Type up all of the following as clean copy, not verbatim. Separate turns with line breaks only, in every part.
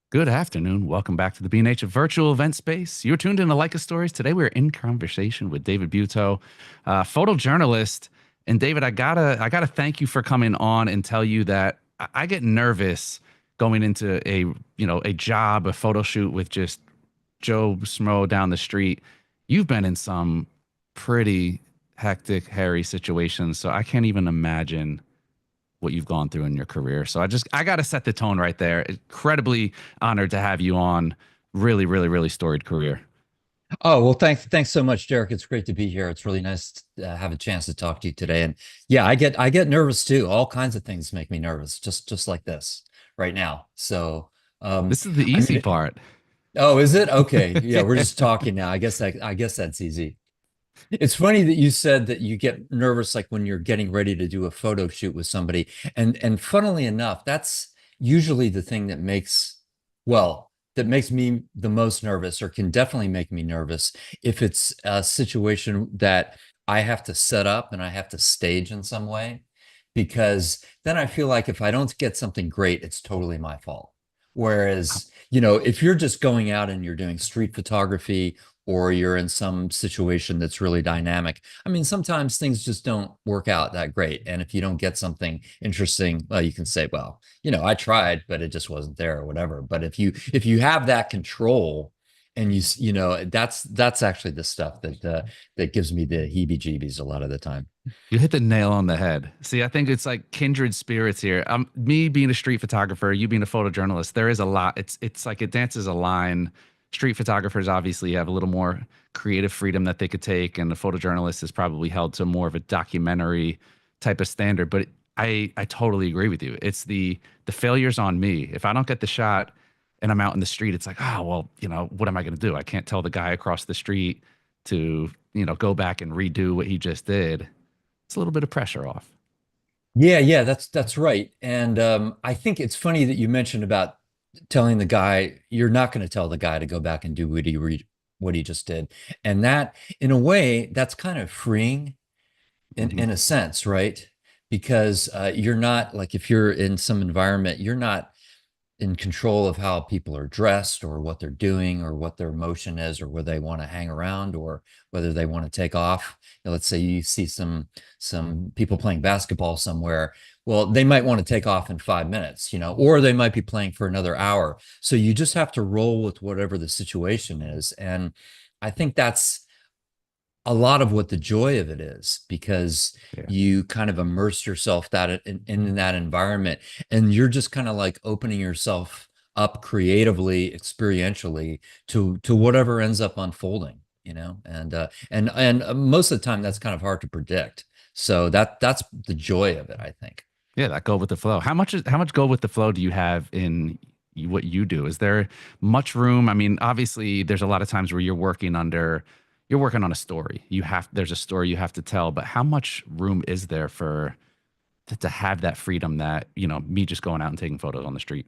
Good afternoon. Welcome back to the B&H virtual event space. You're tuned in to Leica Stories. Today we're in conversation with David Butow, photojournalist. And David, I gotta thank you for coming on and tell you that I get nervous going into a job, a photo shoot with just Joe Smo down the street. You've been in some pretty hectic, hairy situations, so I can't even imagine what you've gone through in your career. So I got to set the tone right there. Incredibly honored to have you on. Really, really, really storied career.
Oh, well, thanks so much, Derek. It's great to be here. It's really nice to have a chance to talk to you today. And yeah, I get nervous too. All kinds of things make me nervous, just like this right now. So,
This is the
I
easy
mean,
part.
oh, is it? Okay. Yeah, we're
Yeah.
just talking now. I guess that's easy. It's funny that you said that you get nervous like when you're getting ready to do a photo shoot with somebody. And funnily enough, that's usually the thing that makes me the most nervous or can definitely make me nervous if it's a situation that I have to set up and I have to stage in some way, because then I feel like if I don't get something great, it's totally my fault. Whereas, if you're just going out and you're doing street photography or you're in some situation that's really dynamic. I mean, sometimes things just don't work out that great. And if you don't get something interesting, well, you can say, well, I tried, but it just wasn't there or whatever. But if you have that control and that's actually the stuff that gives me the heebie-jeebies a lot of the time.
You hit the nail on the head. See, I think it's like kindred spirits here. Me being a street photographer, you being a photojournalist, there is a lot. It's like it dances a line. Street photographers obviously have a little more creative freedom that they could take, and the photojournalist is probably held to more of a documentary type of standard. But I totally agree with you. It's the failure's on me. If I don't get the shot and I'm out in the street, it's like, oh well, what am I gonna do? I can't tell the guy across the street to, go back and redo what he just did. It's a little bit of pressure off.
Yeah, that's right. And I think it's funny that you mentioned about telling the guy you're not going to tell the guy to go back and do what he just did. And that, in a way, that's kind of freeing in
Hmm.
in a sense, right? Because you're not like if you're in some environment, you're not in control of how people are dressed or what they're doing or what their emotion is or whether they want to hang around or whether they want to take off. Let's say you see some people playing basketball somewhere. Well, they might want to take off in 5 minutes, or they might be playing for another hour. So you just have to roll with whatever the situation is. And I think that's a lot of what the joy of it is, because
Yeah.
you kind of immerse yourself in that environment, and you're just kind of like opening yourself up creatively, experientially to whatever ends up unfolding, and most of the time that's kind of hard to predict. So that's the joy of it, I think.
Yeah, that go with the flow. How much go with the flow do you have in what you do? Is there much room? I mean, obviously there's a lot of times where you're working on a story. There's a story you have to tell, but how much room is there to have that freedom that, me just going out and taking photos on the street?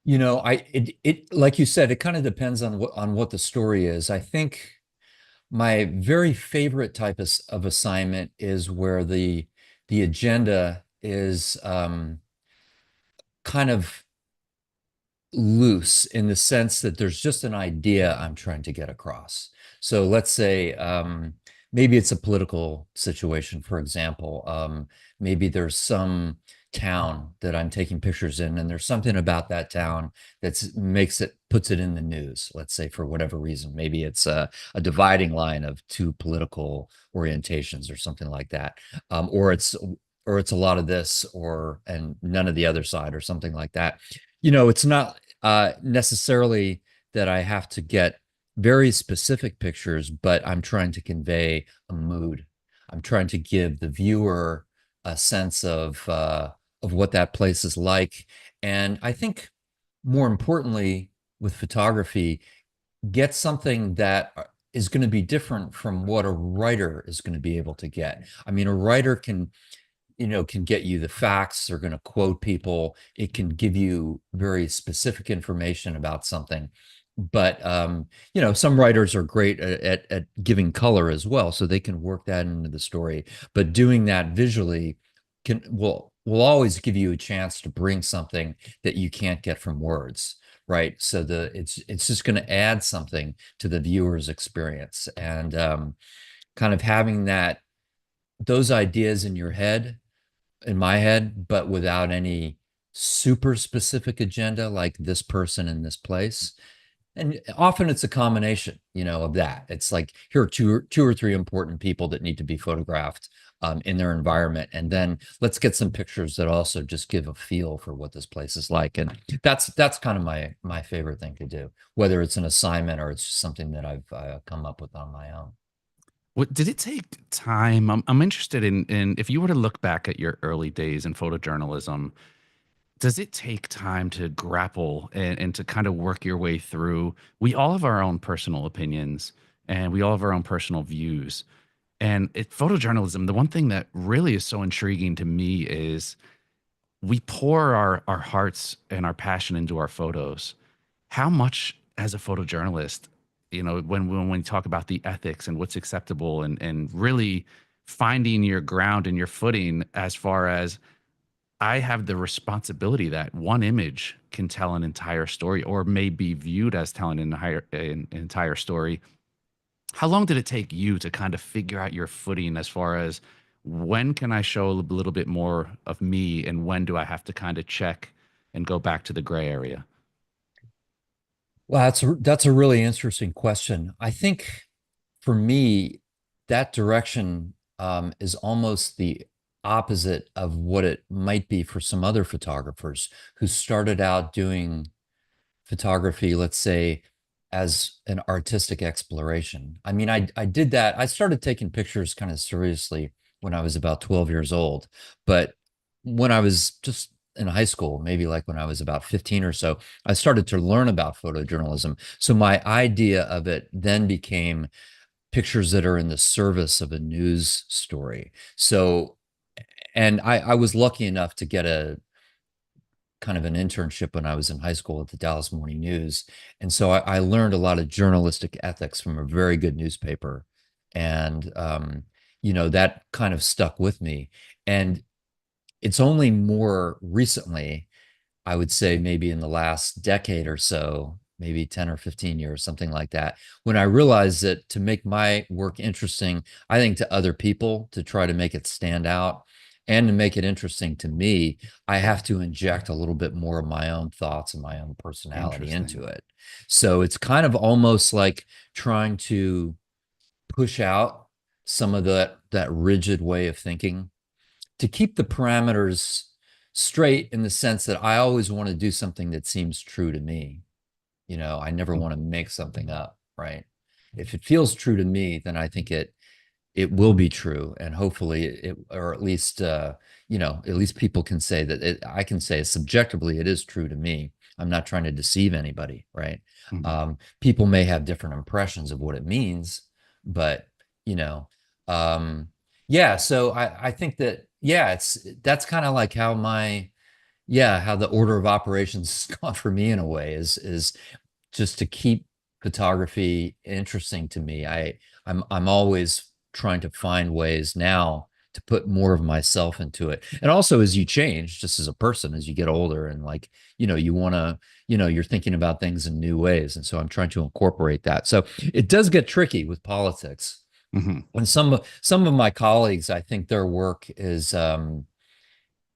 It like you said, it kind of depends on what the story is. I think my very favorite type of assignment is where the agenda is kind of loose in the sense that there's just an idea I'm trying to get across. So let's say maybe it's a political situation, for example. Maybe there's some town that I'm taking pictures in, and there's something about that town puts it in the news, let's say, for whatever reason. Maybe it's a dividing line of two political orientations or something like that. Or it's a lot of this and none of the other side or something like that. It's not necessarily that I have to get very specific pictures, but I'm trying to convey a mood. I'm trying to give the viewer a sense of what that place is like. And I think more importantly, with photography, get something that is going to be different from what a writer is going to be able to get. I mean, a writer can get you the facts. They're going to quote people. It can give you very specific information about something. But some writers are great at giving color as well, so they can work that into the story. But doing that visually will always give you a chance to bring something that you can't get from words. right? So it's just going to add something to the viewer's experience, and kind of having those ideas in your head, in my head, but without any super specific agenda, like this person in this place. And often it's a combination, of that. It's like, here are two or three important people that need to be photographed in their environment, and then let's get some pictures that also just give a feel for what this place is like. And that's kind of my favorite thing to do, whether it's an assignment or it's just something that I've come up with on my own.
What did it take time? I'm interested in if you were to look back at your early days in photojournalism, does it take time to grapple and to kind of work your way through? We all have our own personal opinions and we all have our own personal views. And photojournalism, the one thing that really is so intriguing to me is we pour our hearts and our passion into our photos. How much as a photojournalist, when we talk about the ethics and what's acceptable and really finding your ground and your footing as far as I have the responsibility that one image can tell an entire story or may be viewed as telling an entire story. How long did it take you to kind of figure out your footing as far as when can I show a little bit more of me and when do I have to kind of check and go back to the gray area?
Well, that's a really interesting question. I think for me, that direction is almost the opposite of what it might be for some other photographers who started out doing photography, let's say, as an artistic exploration. I mean, I did that. I started taking pictures kind of seriously when I was about 12 years old. But when I was just in high school, maybe like when I was about 15 or so, I started to learn about photojournalism. So my idea of it then became pictures that are in the service of a news story. So, and I was lucky enough to get a kind of an internship when I was in high school at the Dallas Morning News. And so I learned a lot of journalistic ethics from a very good newspaper. And, that kind of stuck with me. And it's only more recently, I would say maybe in the last decade or so, maybe 10 or 15 years, something like that, when I realized that to make my work interesting, I think to other people, to try to make it stand out and to make it interesting to me, I have to inject a little bit more of my own thoughts and my own personality into
Interesting.
it. So it's kind of almost like trying to push out some of that rigid way of thinking to keep the parameters straight, in the sense that I always want to do something that seems true to me. I never want to make something up, right? If it feels true to me, then I think it will be true, and hopefully or at least people can say that I can say subjectively it is true to me. I'm not trying to deceive anybody, right?
Mhm.
People may have different impressions of what it means, but you know, um, yeah. So I think that, yeah, that's kind of like how the order of operations has gone for me in a way, is just to keep photography interesting to me. I'm always trying to find ways now to put more of myself into it. And also, as you change just as a person, as you get older, and like, you want to, you're thinking about things in new ways. And so I'm trying to incorporate that. So it does get tricky with politics.
Mhm.
And some of my colleagues, I think their work is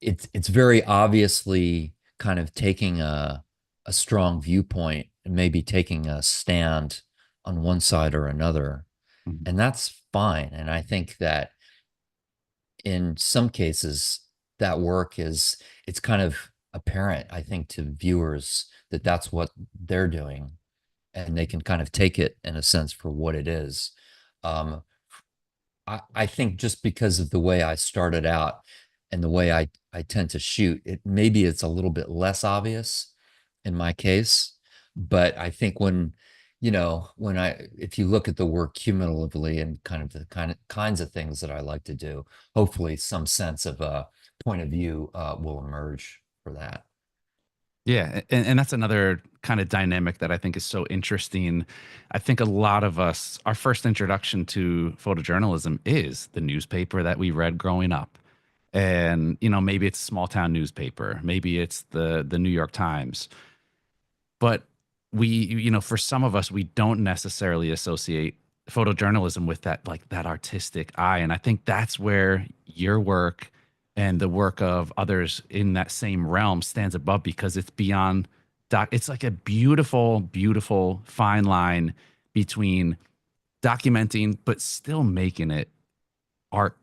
it's very obviously kind of taking a strong viewpoint and maybe taking a stand on one side or another,
Mhm.
and that's fine. And I think that in some cases that work is it's kind of apparent, I think, to viewers that that's what they're doing, and they can kind of take it in a sense for what it is. um, I think just because of the way I started out and the way I tend to shoot, maybe it's a little bit less obvious in my case. But I think if you look at the work cumulatively and kind of the kinds of things that I like to do, hopefully some sense of a point of view will emerge for that.
Yeah, and that's another kind of dynamic that I think is so interesting. I think a lot of us, our first introduction to photojournalism is the newspaper that we read growing up. And, maybe it's a small town newspaper, maybe it's the New York Times. but for some of us, we don't necessarily associate photojournalism with that, like that artistic eye. And I think that's where your work and the work of others in that same realm stands above, because it's beyond doc. It's like a beautiful, beautiful fine line between documenting, but still making it art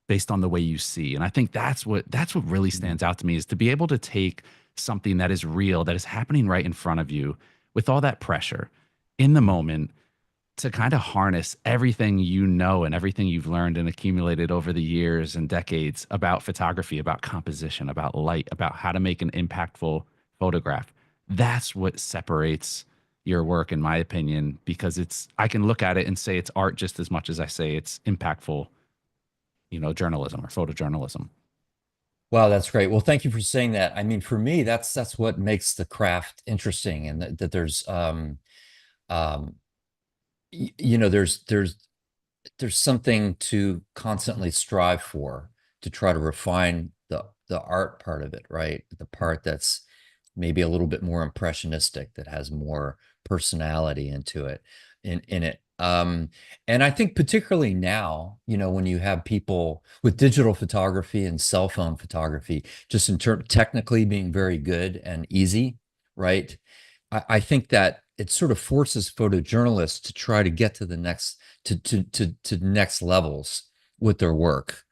based on the way you see. And I think that's what really
Mhm.
stands out to me, is to be able to take something that is real, that is happening right in front of you, with all that pressure in the moment, to kind of harness everything you know and everything you've learned and accumulated over the years and decades about photography, about composition, about light, about how to make an impactful photograph. That's what separates your work, in my opinion, because I can look at it and say it's art just as much as I say it's impactful, journalism or photojournalism.
Wow, that's great. Well, thank you for saying that. I mean, for me, that's what makes the craft interesting, and that there's um there's something to constantly strive for, to try to refine the art part of it, right? The part that's maybe a little bit more impressionistic, that has more personality into it, in it. And I think particularly now, when you have people with digital photography and cell phone photography, just in terms technically being very good and easy, right? I think that it sort of forces photojournalists to try to get to the next to next levels with their work,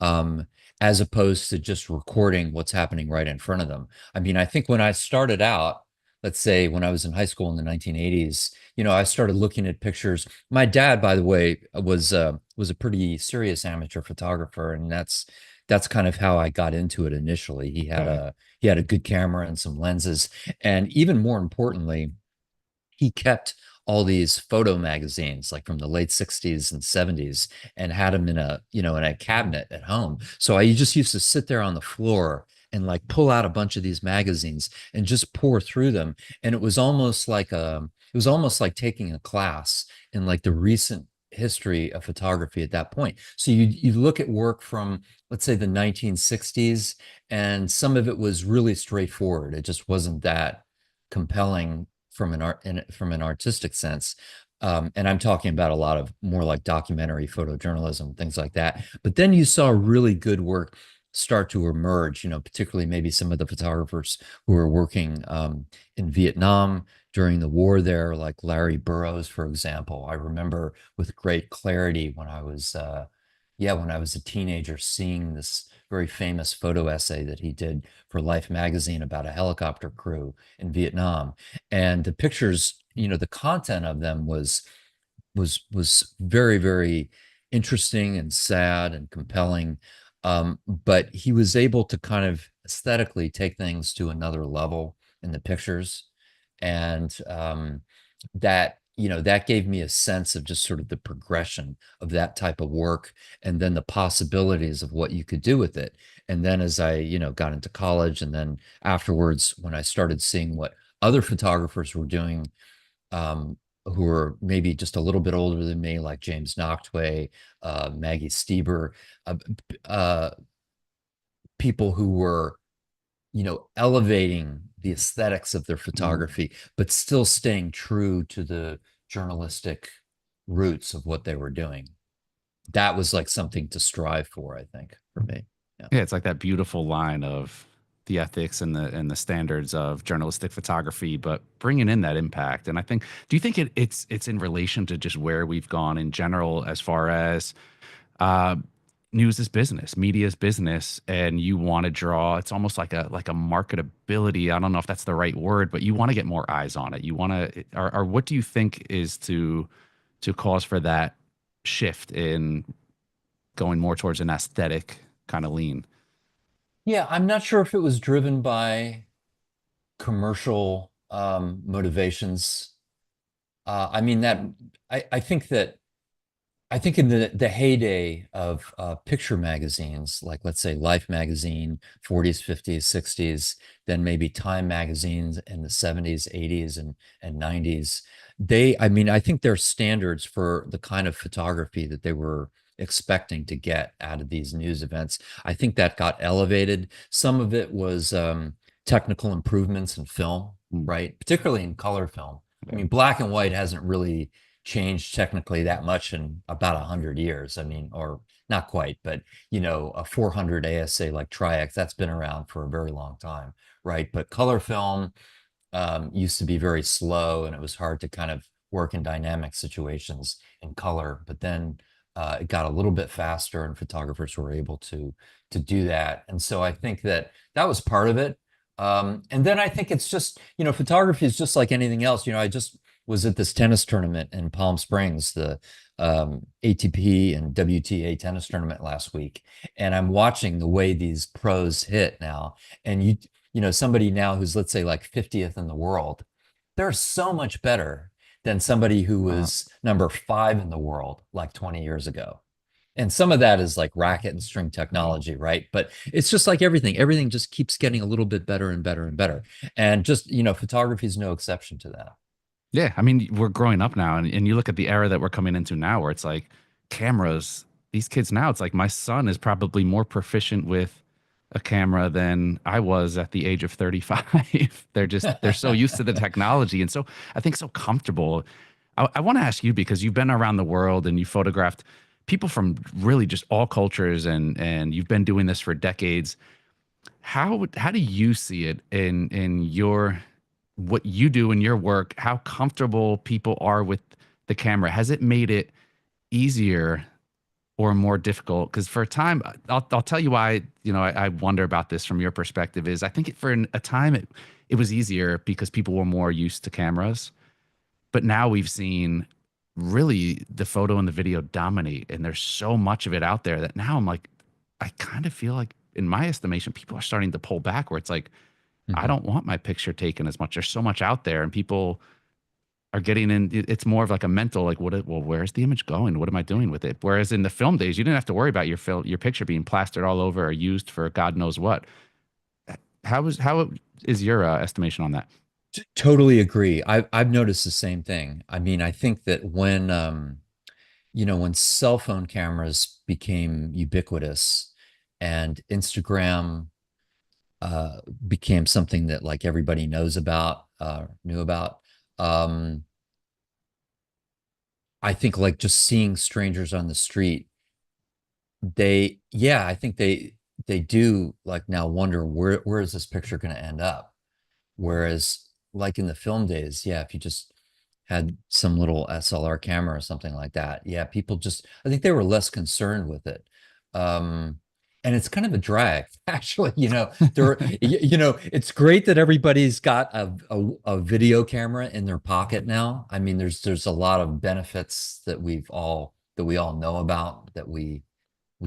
um, as opposed to just recording what's happening right in front of them. I mean, I think when I started out, let's say when I was in high school in the 1980s, I started looking at pictures. My dad, by the way, was a pretty serious amateur photographer, and that's kind of how I got into it initially.
Okay.
He had a good camera and some lenses, and even more importantly, he kept all these photo magazines like from the late 60s and 70s, and had them in a cabinet at home. So I just used to sit there on the floor and like pull out a bunch of these magazines and just pour through them. And it was almost like taking a class in like the recent history of photography at that point. So you look at work from, let's say, the 1960s, and some of it was really straightforward. It just wasn't that compelling from an artistic sense. And I'm talking about a lot of more like documentary photojournalism, things like that. But then you saw really good work start to emerge, particularly maybe some of the photographers who were working in Vietnam during the war there, like Larry Burroughs, for example. I remember with great clarity when I was a teenager, seeing this very famous photo essay that he did for Life magazine about a helicopter crew in Vietnam. And the pictures, the content of them was very, very interesting and sad and compelling. But he was able to kind of aesthetically take things to another level in the pictures. And that gave me a sense of just sort of the progression of that type of work, and then the possibilities of what you could do with it. And then as I, got into college, and then afterwards, when I started seeing what other photographers were doing, um, who were maybe just a little bit older than me, like James Noctway, Maggie Stieber, uh, uh, people who were, elevating the aesthetics of their
Mm.
photography, but still staying true to the journalistic roots of what they were doing. That was like something to strive for, I think, for me. Yeah.
Yeah, it's like that beautiful line of the ethics and the standards of journalistic photography, but bringing in that impact. And I think, do you think it's in relation to just where we've gone in general, as far as uh, news is business, media is business, and you want to draw? It's almost like a marketability. I don't know if that's the right word, but you want to get more eyes on it. You want to, or what do you think is to cause for that shift in going more towards an aesthetic kind of lean?
Yeah, I'm not sure if it was driven by commercial motivations. I mean that I think that I think in the heyday of picture magazines, like let's say Life magazine, 40s, 50s, 60s, then maybe Time magazines in the 70s, 80s, and 90s, I mean, I think their standards for the kind of photography that they were expecting to get out of these news events, I think that got elevated. Some of it was technical improvements in film.
Mm.
right? Particularly in color film. I
Yeah.
mean, black and white hasn't really changed technically that much in about 100 years. I mean, or not quite, but a 400 ASA like Tri-X, that's been around for a very long time, right? But color film used to be very slow, and it was hard to kind of work in dynamic situations in color. But then it got a little bit faster, and photographers were able to do that. And so I think that that was part of it. And then I think it's just, photography is just like anything else. I just was at this tennis tournament in Palm Springs, the ATP and WTA tennis tournament last week, and I'm watching the way these pros hit now. And somebody now who's, let's say, like 50th in the world, they're so much better than somebody who
Uh,
was number 5 in the world like 20 years ago. And some of that is like racket and string technology, right? But it's just like everything just keeps getting a little bit better and better and better. And just, photography is no exception to that.
yeah, I mean, we're growing up now, and you look at the era that we're coming into now, where it's like cameras. These kids now, it's like my son is probably more proficient with a camera than I was at the age of 35. They're so used to the technology and so I think so comfortable. I want to ask you because you've been around the world and you photographed people from really just all cultures and you've been doing this for decades. How do you see it in your what you do in your work? How comfortable people are with the camera? Has it made it easier or more difficult? Because for a time, I'll tell you why, I wonder about this from your perspective is I think a time it was easier because people were more used to cameras. But now we've seen really the photo and the video dominate, and there's so much of it out there that now I'm like, I kind of feel like, in my estimation, people are starting to pull back where it's like, I
Mhm.
don't want my picture taken as much. There's so much out there, and people are getting in. It's more of like a mental, like, well, where's the image going? What am I doing with it? Whereas in the film days, you didn't have to worry about your picture being plastered all over or used for God knows what. How is your estimation on that?
Totally agree. I've noticed the same thing. I mean, I think that when cell phone cameras became ubiquitous and Instagram uh, became something that like everybody knew about. Um, I think like just seeing strangers on the street, I think they do like now wonder where is this picture going to end up? Whereas, like in the film days, yeah, if you just had some little SLR camera or something like that, yeah, people just, I think they were less concerned with it. Um, and it's kind of a drag, actually. It's great that everybody's got a video camera in their pocket now. I mean, there's a lot of benefits that we all know about that we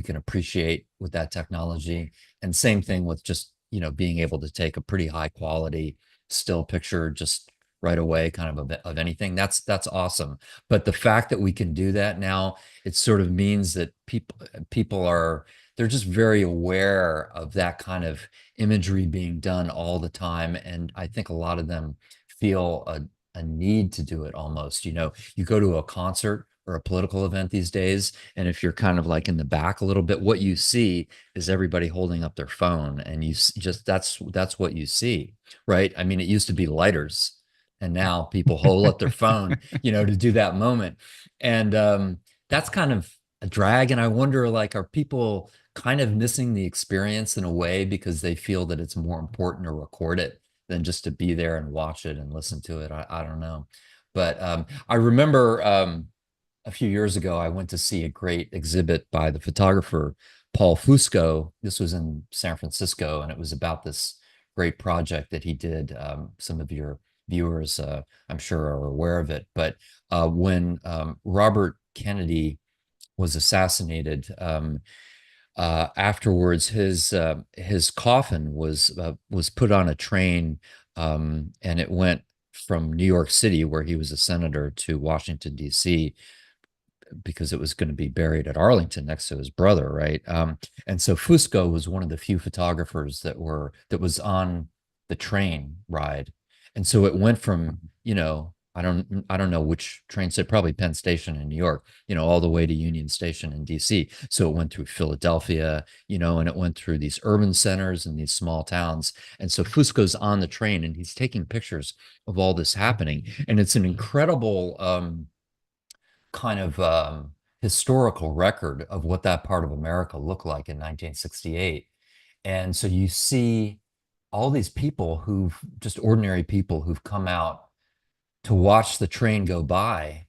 can appreciate with that technology. And same thing with just, being able to take a pretty high quality still picture just right away, kind of anything. That's awesome. But the fact that we can do that now, it sort of means that people are they're just very aware of that kind of imagery being done all the time. And I think a lot of them feel a need to do it almost. You go to a concert or a political event these days, and if you're kind of like in the back a little bit, what you see is everybody holding up their phone, and just that's what you see, right? I mean, it used to be lighters, and now people hold up their phone, to do that moment, and that's kind of a drag. And I wonder, like, are people kind of missing the experience in a way because they feel that it's more important to record it than just to be there and watch it and listen to it? I don't know, but I remember. A few years ago, I went to see a great exhibit by the photographer Paul Fusco. This was in San Francisco, and it was about this great project that he did. Some of your viewers, I'm sure, are aware of it. But when Robert Kennedy was assassinated, afterwards, his coffin was put on a train, and it went from New York City, where he was a senator, to Washington, D.C., because it was going to be buried at Arlington next to his brother, right? And so Fusco was one of the few photographers that was on the train ride, and so it went from I don't know which train station, probably Penn Station in New York, all the way to Union Station in DC. So it went through Philadelphia, and it went through these urban centers and these small towns. And so Fusco's on the train and he's taking pictures of all this happening. And it's an incredible kind of historical record of what that part of America looked like in 1968. And so you see all these people just ordinary people who've come out to watch the train go by,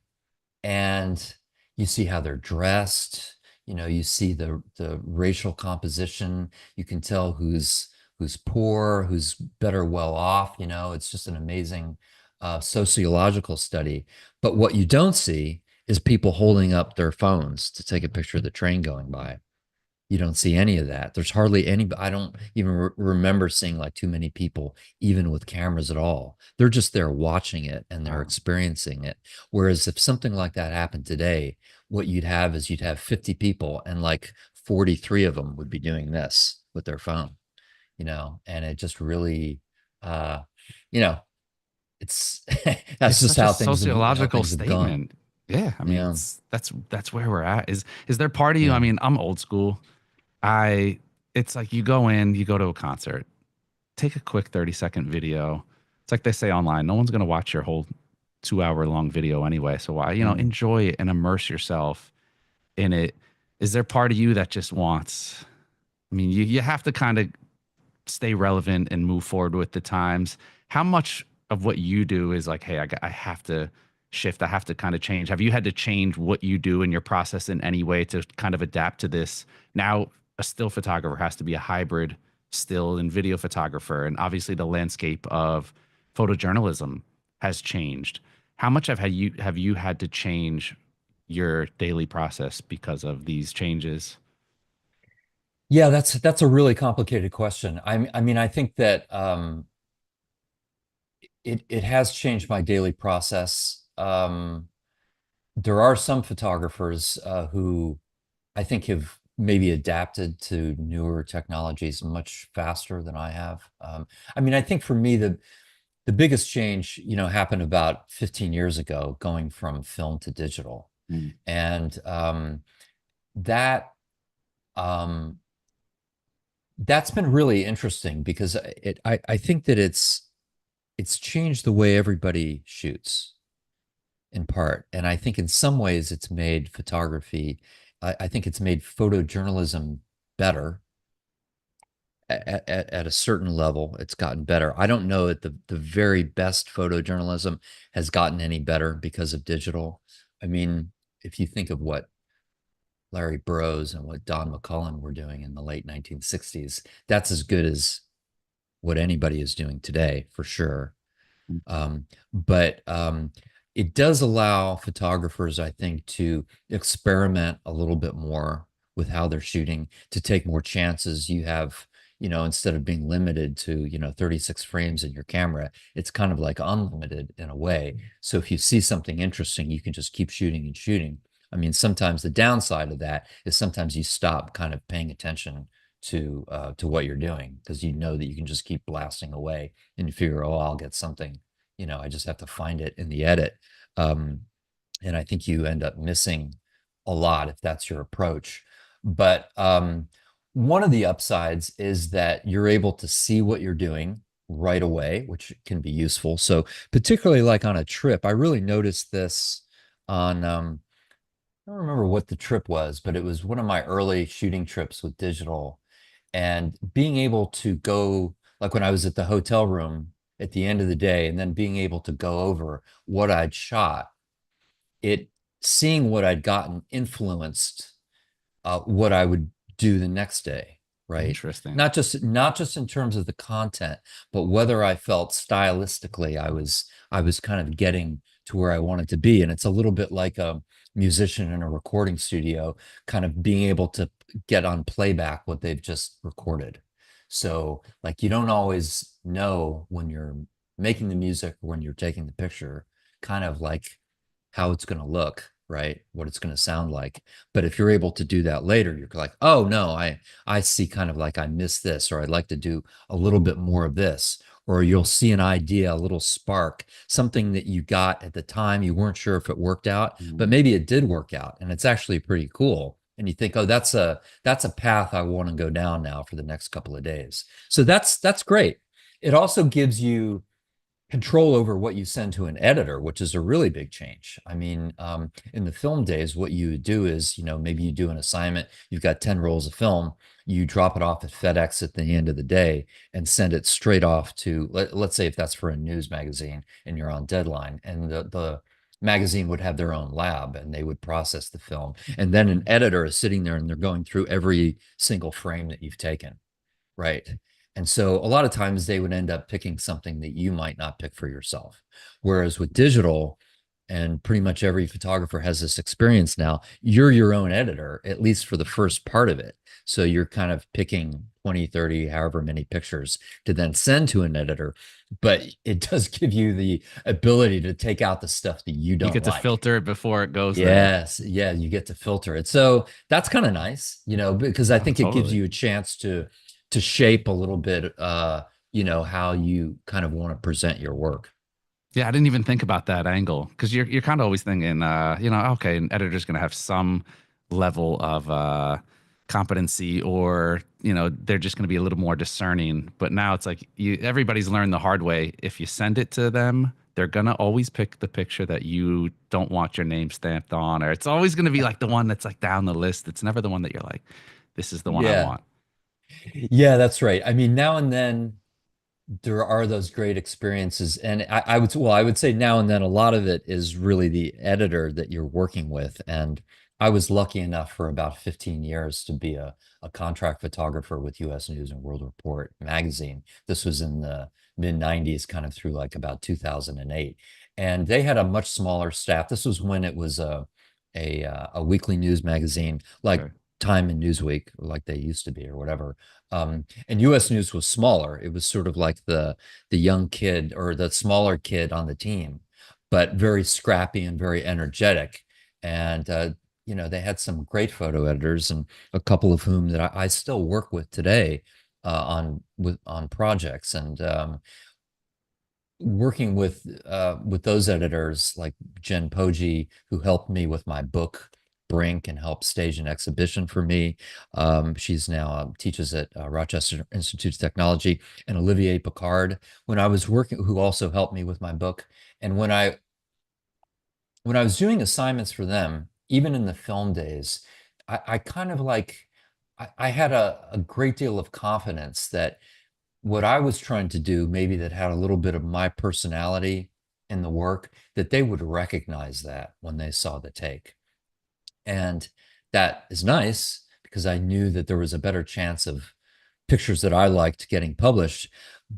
and you see how they're dressed. You see the racial composition. You can tell who's poor, who's better well off. It's just an amazing sociological study. But what you don't see is people holding up their phones to take a picture of the train going by. You don't see any of that. There's hardly any. I don't even remember seeing like too many people, even with cameras at all. They're just there watching it and they're experiencing it. Whereas if something like that happened today, what you'd have is you'd have 50 people and like 43 of them would be doing this with their phone, and it just really, you know, it's that's
It's
just
such a
how
sociological
things have gone.
statement. Yeah, I mean,
Yeah.
that's where we're at. Is there part of you? I
Yeah.
mean, I'm old school. I it's like you go in, you go to a concert, take a quick 30-second video. It's like they say online, no one's gonna watch your whole 2 hour long video anyway. So why,
Mm.
enjoy it and immerse yourself in it. Is there part of you that just wants, I mean, you have to kind of stay relevant and move forward with the times. How much of what you do is like, hey, I have to shift. I have to kind of change. Have you had to change what you do in your process in any way to kind of adapt to this? Now, a still photographer has to be a hybrid still and video photographer. And obviously, the landscape of photojournalism has changed. How much have you had to change your daily process because of these changes?
Yeah, that's a really complicated question. I mean, I think that it has changed my daily process. There are some photographers who I think have maybe adapted to newer technologies much faster than I have. I mean, I think for me, the biggest change, happened about 15 years ago, going from film to digital.
Mm.
And that um, that's been really interesting because I think that it's changed the way everybody shoots in part. And I think in some ways it's made photography, I think it's made photojournalism better. At a certain level, it's gotten better. I don't know that the very best photojournalism has gotten any better because of digital. I mean, if you think of what Larry Burroughs and what Don McCullin were doing in the late 1960s, that's as good as what anybody is doing today, for sure. But it does allow photographers, I think, to experiment a little bit more with how they're shooting, to take more chances. You have, instead of being limited to, 36 frames in your camera, it's kind of like unlimited in a way. So if you see something interesting, you can just keep shooting and shooting. I mean, sometimes the downside of that is sometimes you stop kind of paying attention to what you're doing because you know that you can just keep blasting away and you figure, oh, I'll get something. I just have to find it in the edit. Um, and I think you end up missing a lot if that's your approach. But one of the upsides is that you're able to see what you're doing right away, which can be useful. So particularly like on a trip, I really noticed this on I don't remember what the trip was, but it was one of my early shooting trips with digital. And being able to go, like when I was at the hotel room at the end of the day, and then being able to go over what I'd shot, it seeing what I'd gotten influenced what I would do the next day, right?
Interesting.
Not just in terms of the content, but whether I felt stylistically I was kind of getting to where I wanted to be. And it's a little bit like a musician in a recording studio, kind of being able to get on playback what they've just recorded. So like you don't always know when you're making the music or when you're taking the picture, kind of like how it's going to look, right? What it's going to sound like. But if you're able to do that later, you're like, oh no, I see kind of like I missed this, or I'd like to do a little bit more of this, or you'll see an idea, a little spark, something that you got at the time. You weren't sure if it worked out, but
Mhm.
maybe it did work out and it's actually pretty cool. And you think, oh, that's a path I want to go down now for the next couple of days. So that's great. It also gives you control over what you send to an editor, which is a really big change. I mean, in the film days, what you would do is, maybe you do an assignment, you've got 10 rolls of film, you drop it off at FedEx at the end of the day and send it straight off to, let's say if that's for a news magazine and you're on deadline, and the magazine would have their own lab and they would process the film. And then an editor is sitting there and they're going through every single frame that you've taken. Right. And so a lot of times they would end up picking something that you might not pick for yourself. Whereas with digital, and pretty much every photographer has this experience now, you're your own editor, at least for the first part of it. So you're kind of picking 20, 30, however many pictures to then send to an editor. But it does give you the ability to take out the stuff that you
You
don't
get to
like.
filter it before it goes there.
Yes, yeah, you get to filter it. So that's kind of nice, because I
Oh,
think it gives
totally.
you a chance to shape a little bit how you kind of want to present your work.
Yeah, I didn't even think about that angle because you're kind of always thinking, okay, an editor's going to have some level of competency, or they're just going to be a little more discerning. But now it's like everybody's learned the hard way. If you send it to them, they're gonna always pick the picture that you don't want your name stamped on, or it's always going to be like the one that's like down the list. It's never the one that you're like, this is the one I
Yeah.
want.
Yeah, that's right. I mean, now and then there are those great experiences. And I would say now and then a lot of it is really the editor that you're working with. And I was lucky enough for about 15 years to be a contract photographer with US News and World Report magazine. This was in the mid 90s, kind of through like about 2008. And they had a much smaller staff. This was when it was a weekly news magazine like
Okay.
Time and Newsweek, like they used to be or whatever. And US News was smaller. It was sort of like the young kid or the smaller kid on the team, but very scrappy and very energetic. And they had some great photo editors, and a couple of whom that I still work with today on projects. And working with those editors like Jen Poggi, who helped me with my book Brink and helped stage an exhibition for me. She's now teaches at Rochester Institute of Technology, and Olivier Picard, when I was working, who also helped me with my book. And when I was doing assignments for them, even in the film days, I kind of like I had a great deal of confidence that what I was trying to do, maybe that had a little bit of my personality in the work, that they would recognize that when they saw the take. And that is nice because I knew that there was a better chance of pictures that I liked getting published.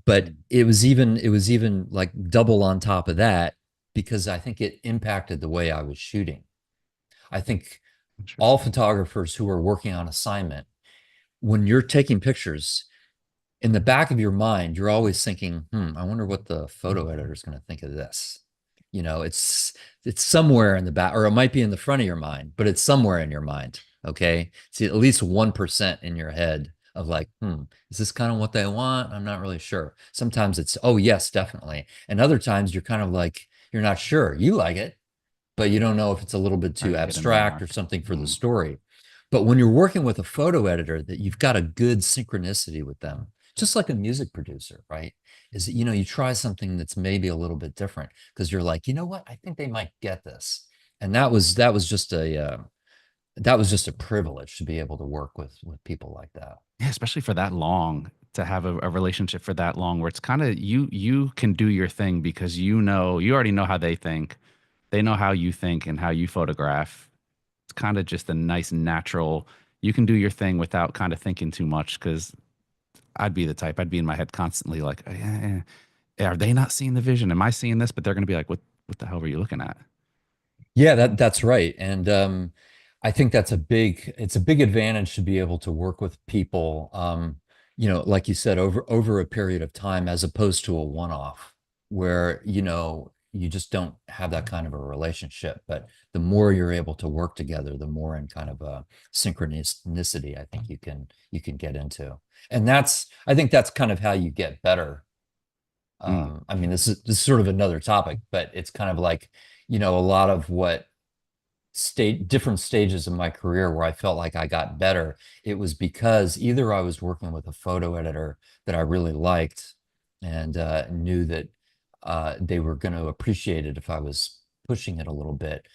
But it was even like double on top of that because I think it impacted the way I was shooting. I think all
Interesting.
photographers who are working on assignment, when you're taking pictures, in the back of your mind, you're always thinking, I wonder what the photo editor is going to think of this. It's somewhere in the back, or it might be in the front of your mind, but it's somewhere in your mind. Okay. See, at least 1% in your head of like, is this kind of what they want? I'm not really sure. Sometimes it's, oh, yes, definitely. And other times you're kind of like, you're not sure. You like it, but you don't know if it's a little bit
Are
too
you hitting the
abstract or
mark?
something for the
Mm.
story. But when you're working with a photo editor, that you've got a good synchronicity with them, just like a music producer, right? Is that, you try something that's maybe a little bit different because you're like, you know what? I think they might get this. And that was just a privilege to be able to work with people like that.
Yeah, especially for that long, to have a relationship for that long where it's kind of you can do your thing because you already know how they think. They know how you think and how you photograph. It's kind of just a nice natural, you can do your thing without kind of thinking too much because I'd be the type, I'd be in my head constantly like, are they not seeing the vision? Am I seeing this? But they're going to be like, what the hell were you looking at?
Yeah, that's right. And I think it's a big advantage to be able to work with people, like you said, over a period of time, as opposed to a one-off where, you just don't have that kind of a relationship. But the more you're able to work together, the more in kind of a synchronicity I think you can get into. And I think that's kind of how you get better
Mm.
I mean, this is sort of another topic, but it's kind of like, a lot of what different stages of my career where I felt like I got better, it was because either I was working with a photo editor that I really liked and knew that they were going to appreciate it if I was pushing it a little bit,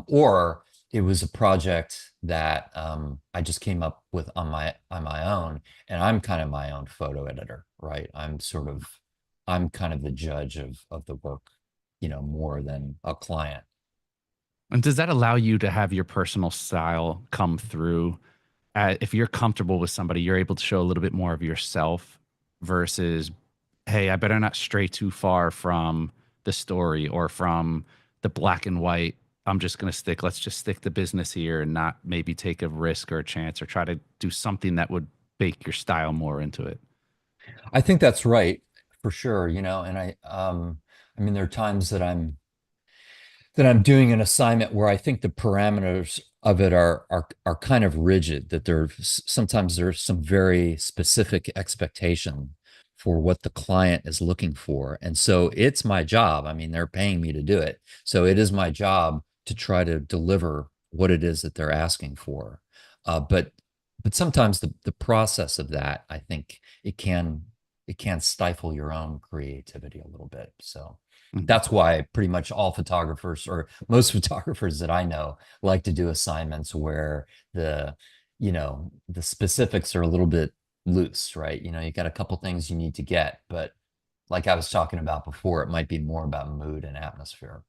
or it was a project that I just came up with on my own, and I'm kind of my own photo editor, right? I'm kind of the judge of the work, more than a client.
And does that allow you to have your personal style come through? If you're comfortable with somebody, you're able to show a little bit more of yourself versus, hey, I better not stray too far from the story or from the black and white. Let's just stick to business here and not maybe take a risk or a chance or try to do something that would bake your style more into it.
I think that's right for sure, and I mean, there are times that I'm doing an assignment where I think the parameters of it are kind of rigid, that sometimes there's some very specific expectation for what the client is looking for. And so it's my job. I mean, they're paying me to do it. So it is my job to try to deliver what it is that they're asking for. But sometimes the process of that, I think it can stifle your own creativity a little bit. So
Mhm.
that's why pretty much all photographers, or most photographers that I know, like to do assignments where the specifics are a little bit loose, right? You got a couple things you need to get, but like I was talking about before, it might be more about mood and atmosphere.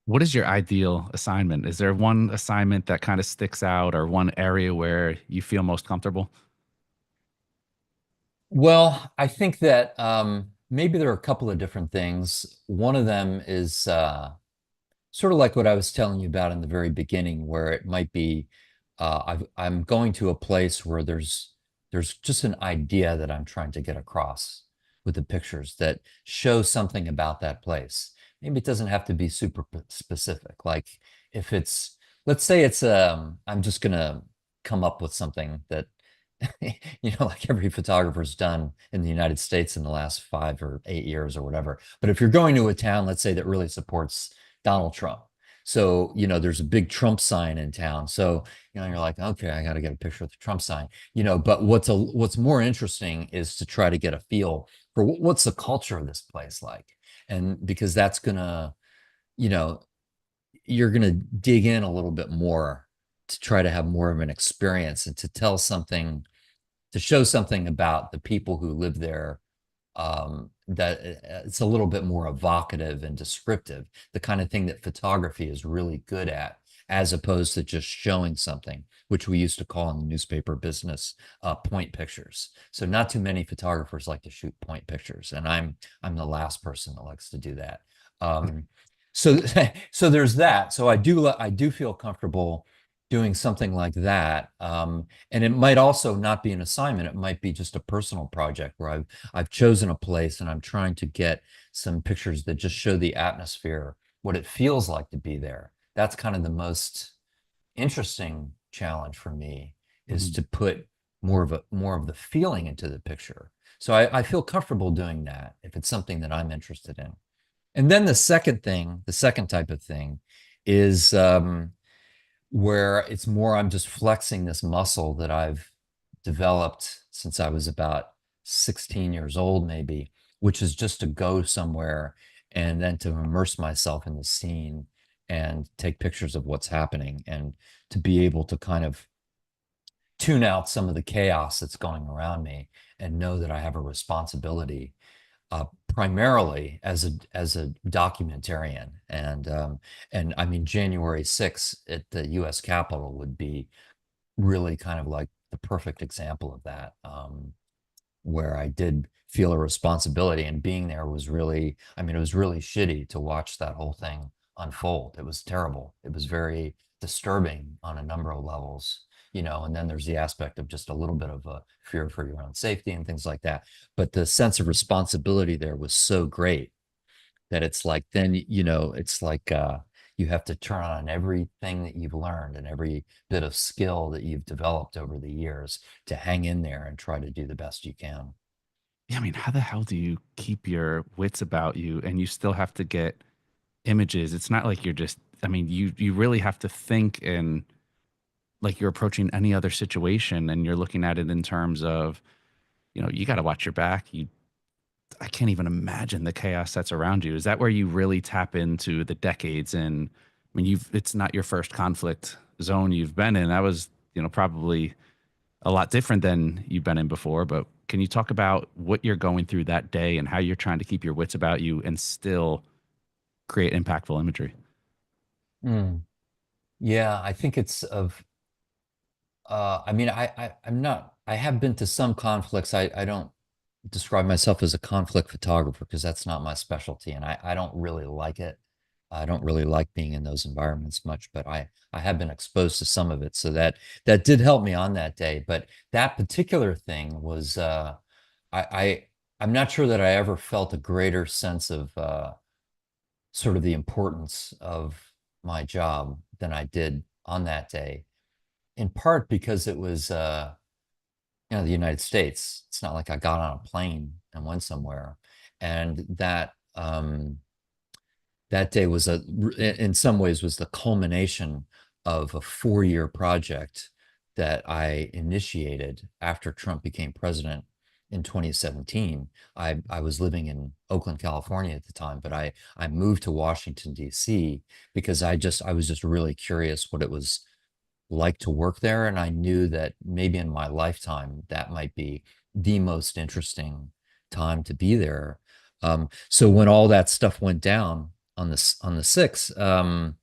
What is your ideal assignment? Is there one assignment that kind of sticks out or one area where you feel most comfortable?
Well, I think that maybe there are a couple of different things. One of them is sort of like what I was telling you about in the very beginning, where it might be I'm going to a place where there's just an idea that I'm trying to get across with the pictures that show something about that place. Maybe it doesn't have to be super specific. Like if it's, let's say it's I'm just gonna come up with something that like every photographer's done in the United States in the last 5 or 8 years or whatever. But if you're going to a town, let's say, that really supports Donald Trump. So, there's a big Trump sign in town. So, you're like, okay, I got to get a picture of the Trump sign, but what's more interesting is to try to get a feel for what's the culture of this place like. And because that's gonna, you know, you're gonna dig in a little bit more to try to have more of an experience and to tell something, to show something about the people who live there, that it's a little bit more evocative and descriptive, the kind of thing that photography is really good at, as opposed to just showing something, which we used to call in the newspaper business point pictures. So not too many photographers like to shoot point pictures, and I'm the last person that likes to do that. Um, so so there's that. So I do feel comfortable doing something like that. And it might also not be an assignment. It might be just a personal project where I've chosen a place and I'm trying to get some pictures that just show the atmosphere, what it feels like to be there. That's kind of the most interesting challenge for me, is
Mhm.
to put more of the feeling into the picture. So I feel comfortable doing that if it's something that I'm interested in. And then the second type of thing is where it's more I'm just flexing this muscle that I've developed since I was about 16 years old, maybe, which is just to go somewhere and then to immerse myself in the scene and take pictures of what's happening, and to be able to kind of tune out some of the chaos that's going around me and know that I have a responsibility, primarily as a documentarian. And I mean, January 6th at the U.S. Capitol would be really kind of like the perfect example of that, where I did feel a responsibility, and being there was really, I mean, it was really shitty to watch that whole thing unfold. It was terrible. It was very disturbing on a number of levels, and then there's the aspect of just a little bit of a fear for your own safety and things like that. But the sense of responsibility there was so great that it's like, then, it's like, you have to turn on everything that you've learned and every bit of skill that you've developed over the years to hang in there and try to do the best you can.
Yeah, I mean, how the hell do you keep your wits about you and you still have to get images? It's not like you're just, I mean, you really have to think in like you're approaching any other situation and you're looking at it in terms of, you got to watch your back. I can't even imagine the chaos that's around you. Is that where you really tap into the decades? And I mean, it's not your first conflict zone you've been in. That was, probably a lot different than you've been in before. But can you talk about what you're going through that day and how you're trying to keep your wits about you and still create impactful imagery?
Mm. Yeah, I think it's of I mean, I'm not, I have been to some conflicts. I don't describe myself as a conflict photographer because that's not my specialty, and I don't really like it. I don't really like being in those environments much, but I have been exposed to some of it, so that did help me on that day. But that particular thing was I I'm not sure that I ever felt a greater sense of sort of the importance of my job than I did on that day, in part because it was the United States. It's not like I got on a plane and went somewhere. And that day was in some ways was the culmination of a 4-year project that I initiated after Trump became president in 2017. I was living in Oakland, California at the time, but I moved to Washington, D.C. because I was just really curious what it was like to work there. And I knew that maybe in my lifetime, that might be the most interesting time to be there. So when all that stuff went down on the 6th,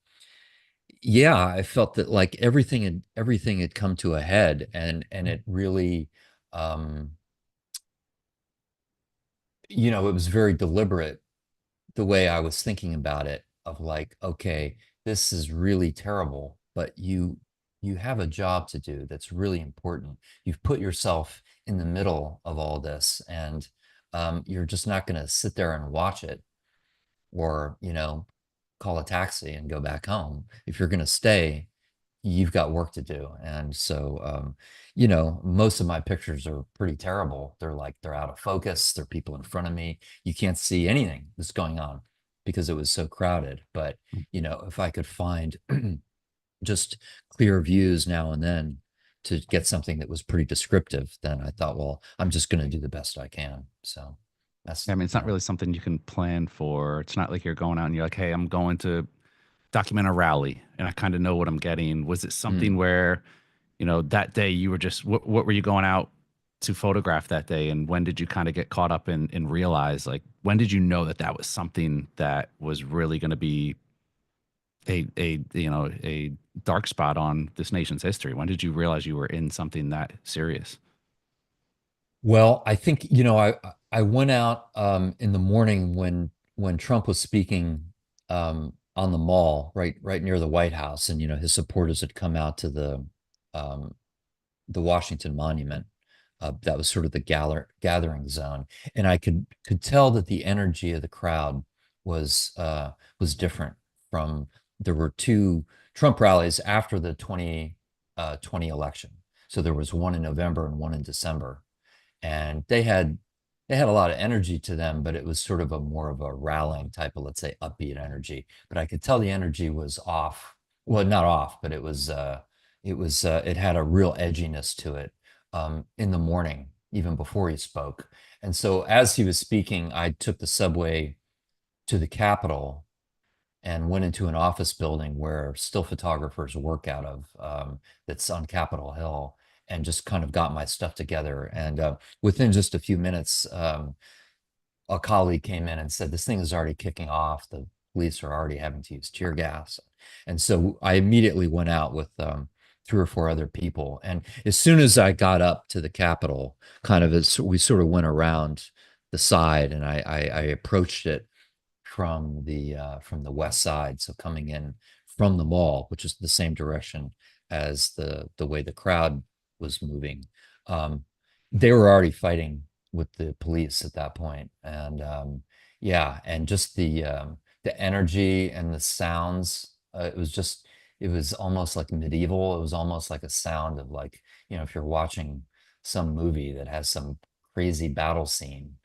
yeah, I felt that like everything had come to a head, and it really, um, it was very deliberate the way I was thinking about it, of like, okay, this is really terrible, but you have a job to do that's really important. You've put yourself in the middle of all this, and you're just not going to sit there and watch it, or call a taxi and go back home. If you're going to stay, you've got work to do. And so, most of my pictures are pretty terrible. They're out of focus. There are people in front of me. You can't see anything that's going on because it was so crowded. But, if I could find just clear views now and then to get something that was pretty descriptive, then I thought, well, I'm just going to do the best I can. So
I
that's,
mean, it's not really something you can plan for. It's not like you're going out and you're like, hey, I'm going to document a rally and I kind of know what I'm getting. Was it something
mm.
where, that day you were just, what were you going out to photograph that day? And when did you kind of get caught up and realize, like, when did you know that that was something that was really going to be a dark spot on this nation's history? When did you realize you were in something that serious?
Well, I think, I went out in the morning when Trump was speaking on the mall, right near the White House, and his supporters had come out to um, the Washington Monument. That was sort of the gathering zone, and I could tell that the energy of the crowd was different from. There were two Trump rallies after the 2020 election, so there was one in November and one in December, and they had a lot of energy to them, but it was sort of a more of a rallying type of, let's say, upbeat energy. But I could tell the energy was off. Well, not off, but it had a real edginess to it in the morning, even before he spoke. And so as he was speaking, I took the subway to the Capitol and went into an office building where still photographers work out of, that's on Capitol Hill, and just kind of got my stuff together. And within just a few minutes, a colleague came in and said, this thing is already kicking off. The police are already having to use tear gas. And so I immediately went out with 3 or 4 other people. And as soon as I got up to the Capitol, kind of as we sort of went around the side, and I approached it from the west side, so coming in from the mall, which is the same direction as the way the crowd was moving. Um, they were already fighting with the police at that point, and yeah, and just the energy and the sounds. It was almost like medieval. It was almost like a sound of, like, if you're watching some movie that has some crazy battle scene,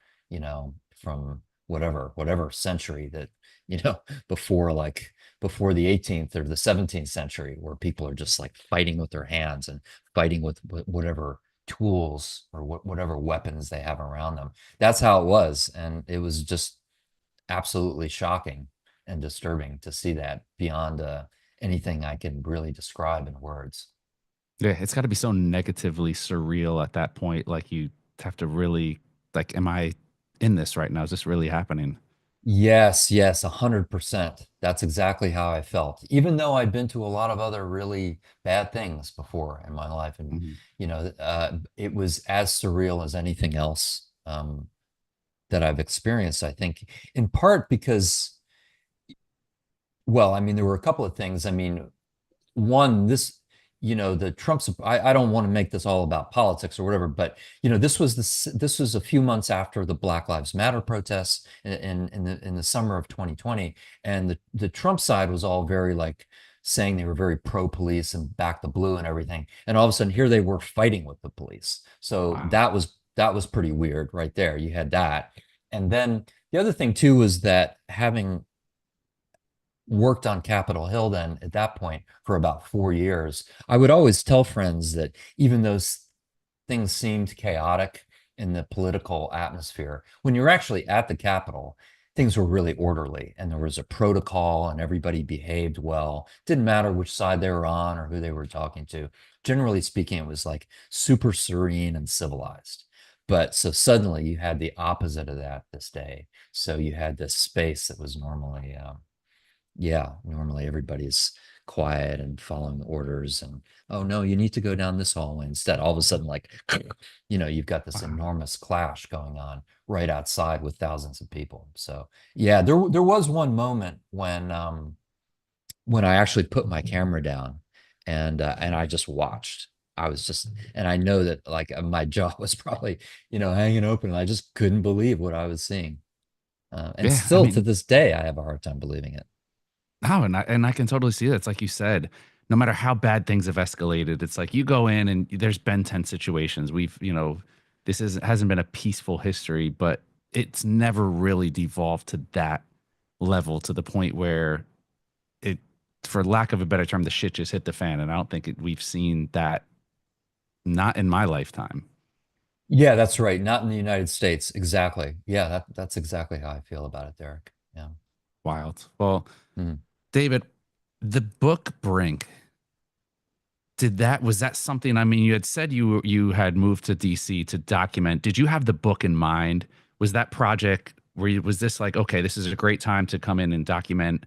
from whatever century that, you know, before like before the 18th or the 17th century, where people are just like fighting with their hands and fighting with whatever tools or whatever weapons they have around them. That's how it was. And it was just absolutely shocking and disturbing to see that beyond anything I can really describe in words.
Yeah, it's got to be so negatively surreal at that point. Like you have to really like, am I in this right now? Is this really happening?
Yes, yes, 100%. That's exactly how I felt. Even though I'd been to a lot of other really bad things before in my life, and
Mhm.
it was as surreal as anything else that I've experienced. I think, in part because, well, I mean, there were a couple of things. I mean, one, this, the Trump's, I don't want to make this all about politics or whatever, but this was a few months after the Black Lives Matter protests in the summer of 2020. And the Trump side was all very like saying they were very pro-police and back the blue and everything. And all of a sudden here they were fighting with the police. So
Wow.
that was pretty weird right there. You had that. And then the other thing too was that, having worked on Capitol Hill then at that point for about 4 years, I would always tell friends that even though things seemed chaotic in the political atmosphere, when you're actually at the Capitol, things were really orderly and there was a protocol and everybody behaved well. Didn't matter which side they were on or who they were talking to. Generally speaking, it was like super serene and civilized. But so suddenly you had the opposite of that this day. So you had this space that was normally yeah, normally everybody's quiet and following orders, and oh no, you need to go down this hallway. Instead, all of a sudden, like, you've got this
Wow.
enormous clash going on right outside with thousands of people. So yeah, there was one moment when I actually put my camera down and I just watched. I was just, and I know that like my jaw was probably, hanging open, and I just couldn't believe what I was seeing. And
Yeah. I
still to
mean,
this day, I have a hard time believing it.
no, and I can totally see that. It's like you said, no matter how bad things have escalated, it's like you go in and there's been tense situations. This hasn't been a peaceful history, but it's never really devolved to that level to the point where it, for lack of a better term, the shit just hit the fan. And I don't think we've seen that, not in my lifetime.
Yeah, that's right. Not in the United States. Exactly. Yeah, that's exactly how I feel about it, Derek. Yeah.
Wild. Well,
Mm.
David, the book Brink, was that something? I mean, you had said you had moved to DC to document. Did you have the book in mind? Was that project was this like, okay, this is a great time to come in and document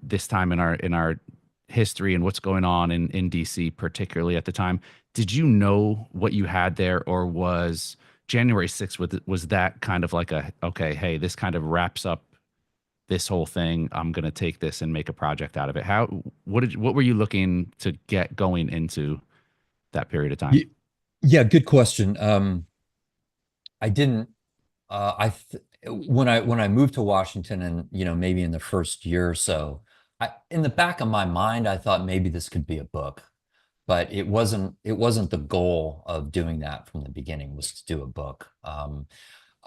this time in our history and what's going on in DC, particularly at the time? Did you know what you had there, or was January 6th was that kind of like a, okay, hey, this kind of wraps up this whole thing. I'm going to take this and make a project out of it. What were you looking to get going into that period of time?
Ye- Yeah, good question. I didn't I th when I moved to Washington, and maybe in the first year or so, in the back of my mind I thought maybe this could be a book, but it wasn't the goal of doing that from the beginning, was to do a book.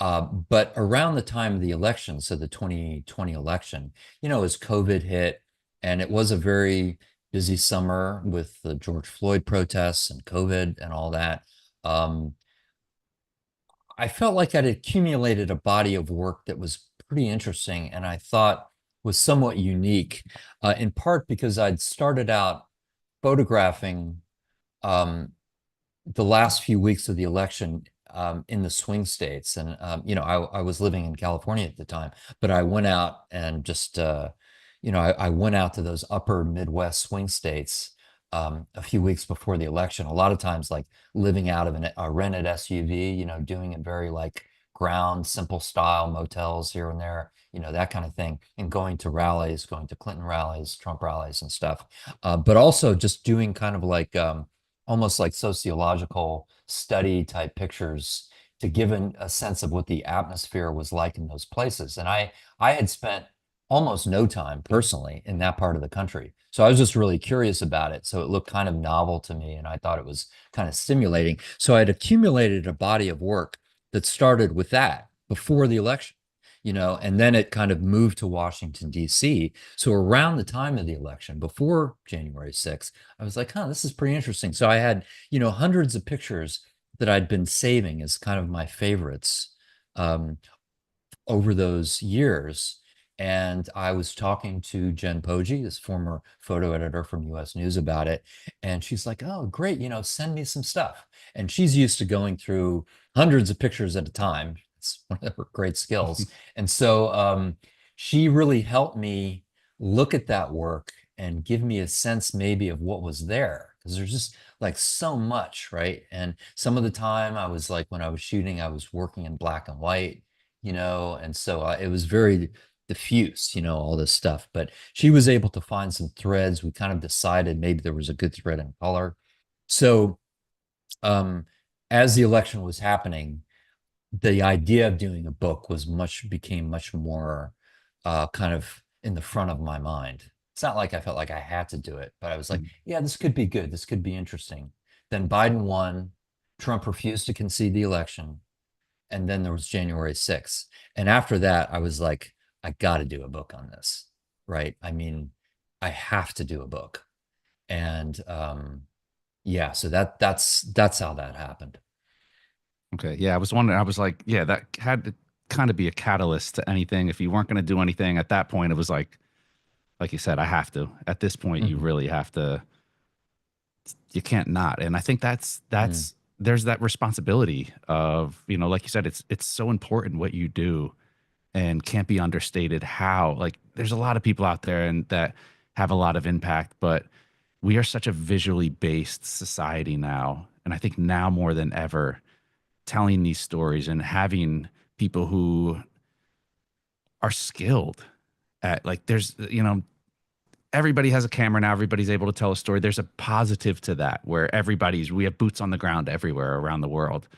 But around the time of the election, so the 2020 election, as COVID hit, and it was a very busy summer with the George Floyd protests and COVID and all that. Um, I felt like I'd accumulated a body of work that was pretty interesting and I thought was somewhat unique, in part because I'd started out photographing um, the last few weeks of the election in the swing states. And, I was living in California at the time, but I went out and just, I went out to those upper Midwest swing states a few weeks before the election. A lot of times, like living out of a rented SUV, doing it very like ground, simple style motels here and there, that kind of thing, and going to rallies, going to Clinton rallies, Trump rallies and stuff. But also just doing kind of like, almost like sociological study type pictures to give a sense of what the atmosphere was like in those places. And I had spent almost no time personally in that part of the country. So I was just really curious about it. So it looked kind of novel to me, and I thought it was kind of stimulating. So I had accumulated a body of work that started with that before the election, and then it kind of moved to Washington, D.C. So around the time of the election, before January 6th, I was like, this is pretty interesting. So I had, hundreds of pictures that I'd been saving as kind of my favorites um, over those years. And I was talking to Jen Poggi, this former photo editor from US News, about it. And she's like, oh, great, send me some stuff. And she's used to going through hundreds of pictures at a time. It's one of her great skills. And so she really helped me look at that work and give me a sense maybe of what was there. Because there's just like so much, right? And some of the time I was like, when I was shooting, I was working in black and white, and so it was very diffuse, all this stuff. But she was able to find some threads. We kind of decided maybe there was a good thread in color. So as the election was happening, the idea of doing a book became much more kind of in the front of my mind. It's not like I felt like I had to do it, but I was like, yeah, this could be good. This could be interesting. Then Biden won. Trump refused to concede the election. And then there was January 6th. And after that, I was like, I got to do a book on this, right? I mean, I have to do a book. And yeah, so that's how that happened.
Okay. Yeah. I was wondering, I was like, yeah, that had to kind of be a catalyst to anything. If you weren't going to do anything at that point, it was like you said, I have to. At this point, you
Mhm.
really have to, you can't not. And I think
Mm.
there's that responsibility of, like you said, it's so important what you do and can't be understated how, like, there's a lot of people out there and that have a lot of impact, but we are such a visually based society now. And I think now more than ever, telling these stories and having people who are skilled at, like, there's, everybody has a camera now, everybody's able to tell a story. There's a positive to that where we have boots on the ground everywhere around the world.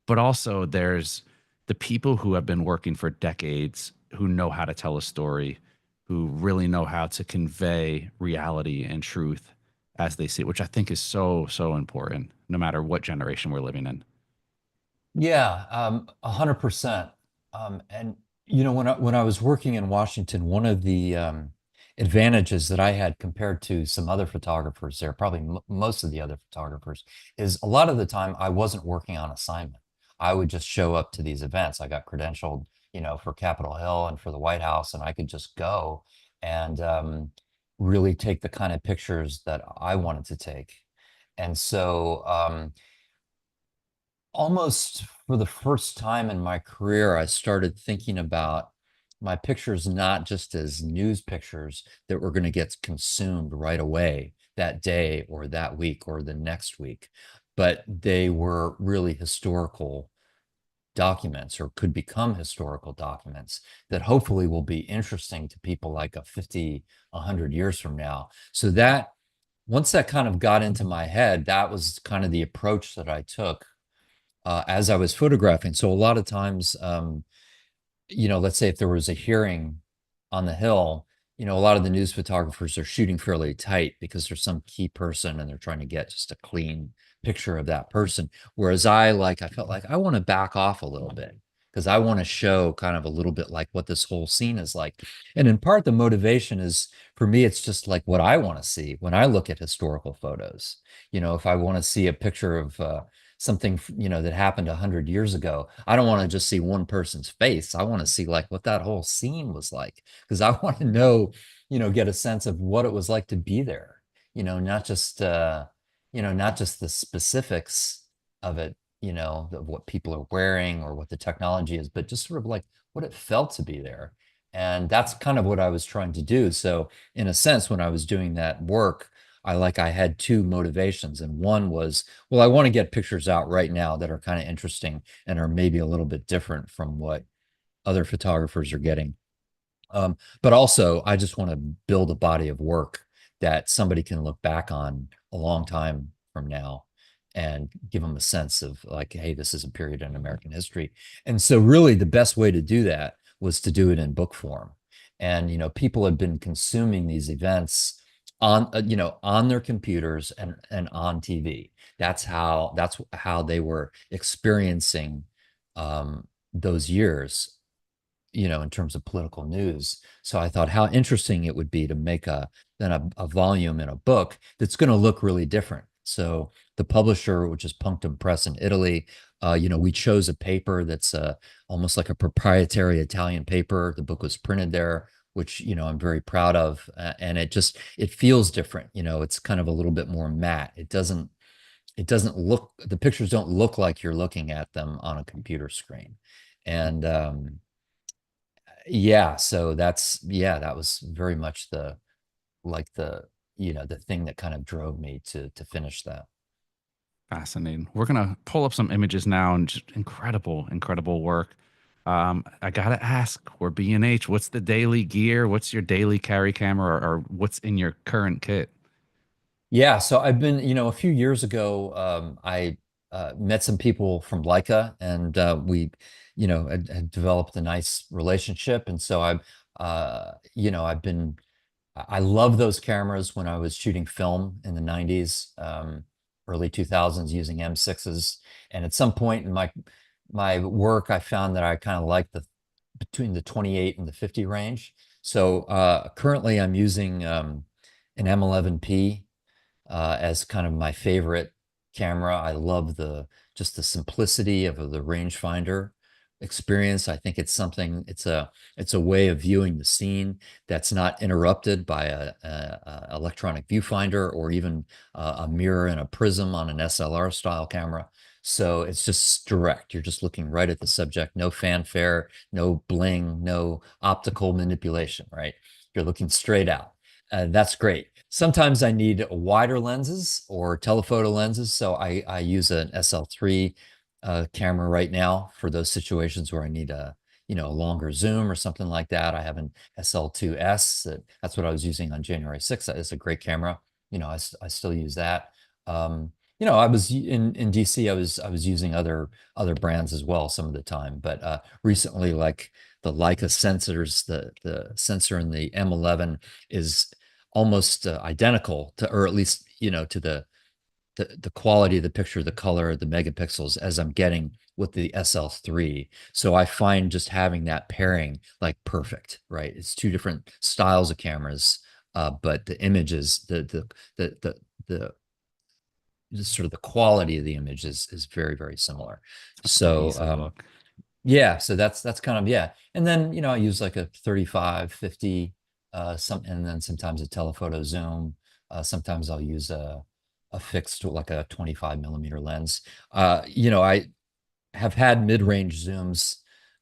But also there's the people who have been working for decades who know how to tell a story, who really know how to convey reality and truth as they see it, which I think is so, so important, no matter what generation we're living in.
Yeah, 100%. And when I was working in Washington, one of the advantages that I had compared to some other photographers there, probably m most of the other photographers, is a lot of the time I wasn't working on assignment. I would just show up to these events. I got credentialed, for Capitol Hill and for the White House, and I could just go and really take the kind of pictures that I wanted to take. And so almost for the first time in my career, I started thinking about my pictures not just as news pictures that were going to get consumed right away that day or that week or the next week, but they were really historical documents or could become historical documents that hopefully will be interesting to people like 50, 100 years from now. So that once that kind of got into my head, that was kind of the approach that I took as I was photographing. So a lot of times, let's say if there was a hearing on the Hill, a lot of the news photographers are shooting fairly tight because there's some key person and they're trying to get just a clean picture of that person. Whereas I felt like I want to back off a little bit because I want to show kind of a little bit like what this whole scene is like. And in part, the motivation is for me, it's just like what I want to see when I look at historical photos. If I want to see a picture of something that happened 100 years ago, I don't want to just see one person's face. I want to see like what that whole scene was like, because I want to know, get a sense of what it was like to be there, not just not just the specifics of it, of what people are wearing or what the technology is, but just sort of like what it felt to be there. And that's kind of what I was trying to do. So in a sense, when I was doing that work, I had two motivations. And one was, well, I want to get pictures out right now that are kind of interesting and are maybe a little bit different from what other photographers are getting. But also, I just want to build a body of work that somebody can look back on a long time from now and give them a sense of like, hey, this is a period in American history. And so really the best way to do that was to do it in book form. And, people had been consuming these events on on their computers and on TV. That's how they were experiencing those years, in terms of political news. So I thought how interesting it would be to make a volume in a book that's going to look really different. So the publisher, which is Punctum Press in Italy, we chose a paper that's almost like a proprietary Italian paper. The book was printed there, which I'm very proud of, and it feels different. It's kind of a little bit more matte. It doesn't look, the pictures don't look like you're looking at them on a computer screen. And yeah, so that was very much the thing that kind of drove me to finish that.
Fascinating. We're gonna pull up some images now, and just incredible, incredible work. I gotta ask, we're B&H. What's the daily gear? What's your daily carry camera, or what's in your current kit?
Yeah, so I've been, a few years ago, I met some people from Leica, and we, had developed a nice relationship. And so I've been, I love those cameras when I was shooting film in the 90s, early 2000s using M6s. And at some point in my work, I found that I kind of like between the 28 and the 50 range. So currently I'm using an M11P as kind of my favorite camera. I love just the simplicity of the rangefinder experience. I think it's a way of viewing the scene that's not interrupted by a electronic viewfinder or even a mirror and a prism on an SLR style camera. So it's just direct. You're just looking right at the subject, no fanfare, no bling, no optical manipulation, right? You're looking straight out. That's great. Sometimes I need wider lenses or telephoto lenses. So I use an SL3 camera right now for those situations where I need a longer zoom or something like that. I have an SL2S. That's what I was using on January 6th. It's a great camera. I still use that. I was in DC. I was using other brands as well some of the time, but recently, like the Leica sensors, the sensor in the M11 is almost identical to, or at least to the quality of the picture, the color, the megapixels as I'm getting with the SL3. So I find just having that pairing like perfect, right? It's two different styles of cameras, but the images, the just sort of the quality of the image is very, very similar.
A
So
cohesive look.
yeah, so that's kind of, yeah. And then, I use like a 35, 50, and then sometimes a telephoto zoom. Sometimes I'll use a fixed, like a 25 millimeter lens. I have had mid-range zooms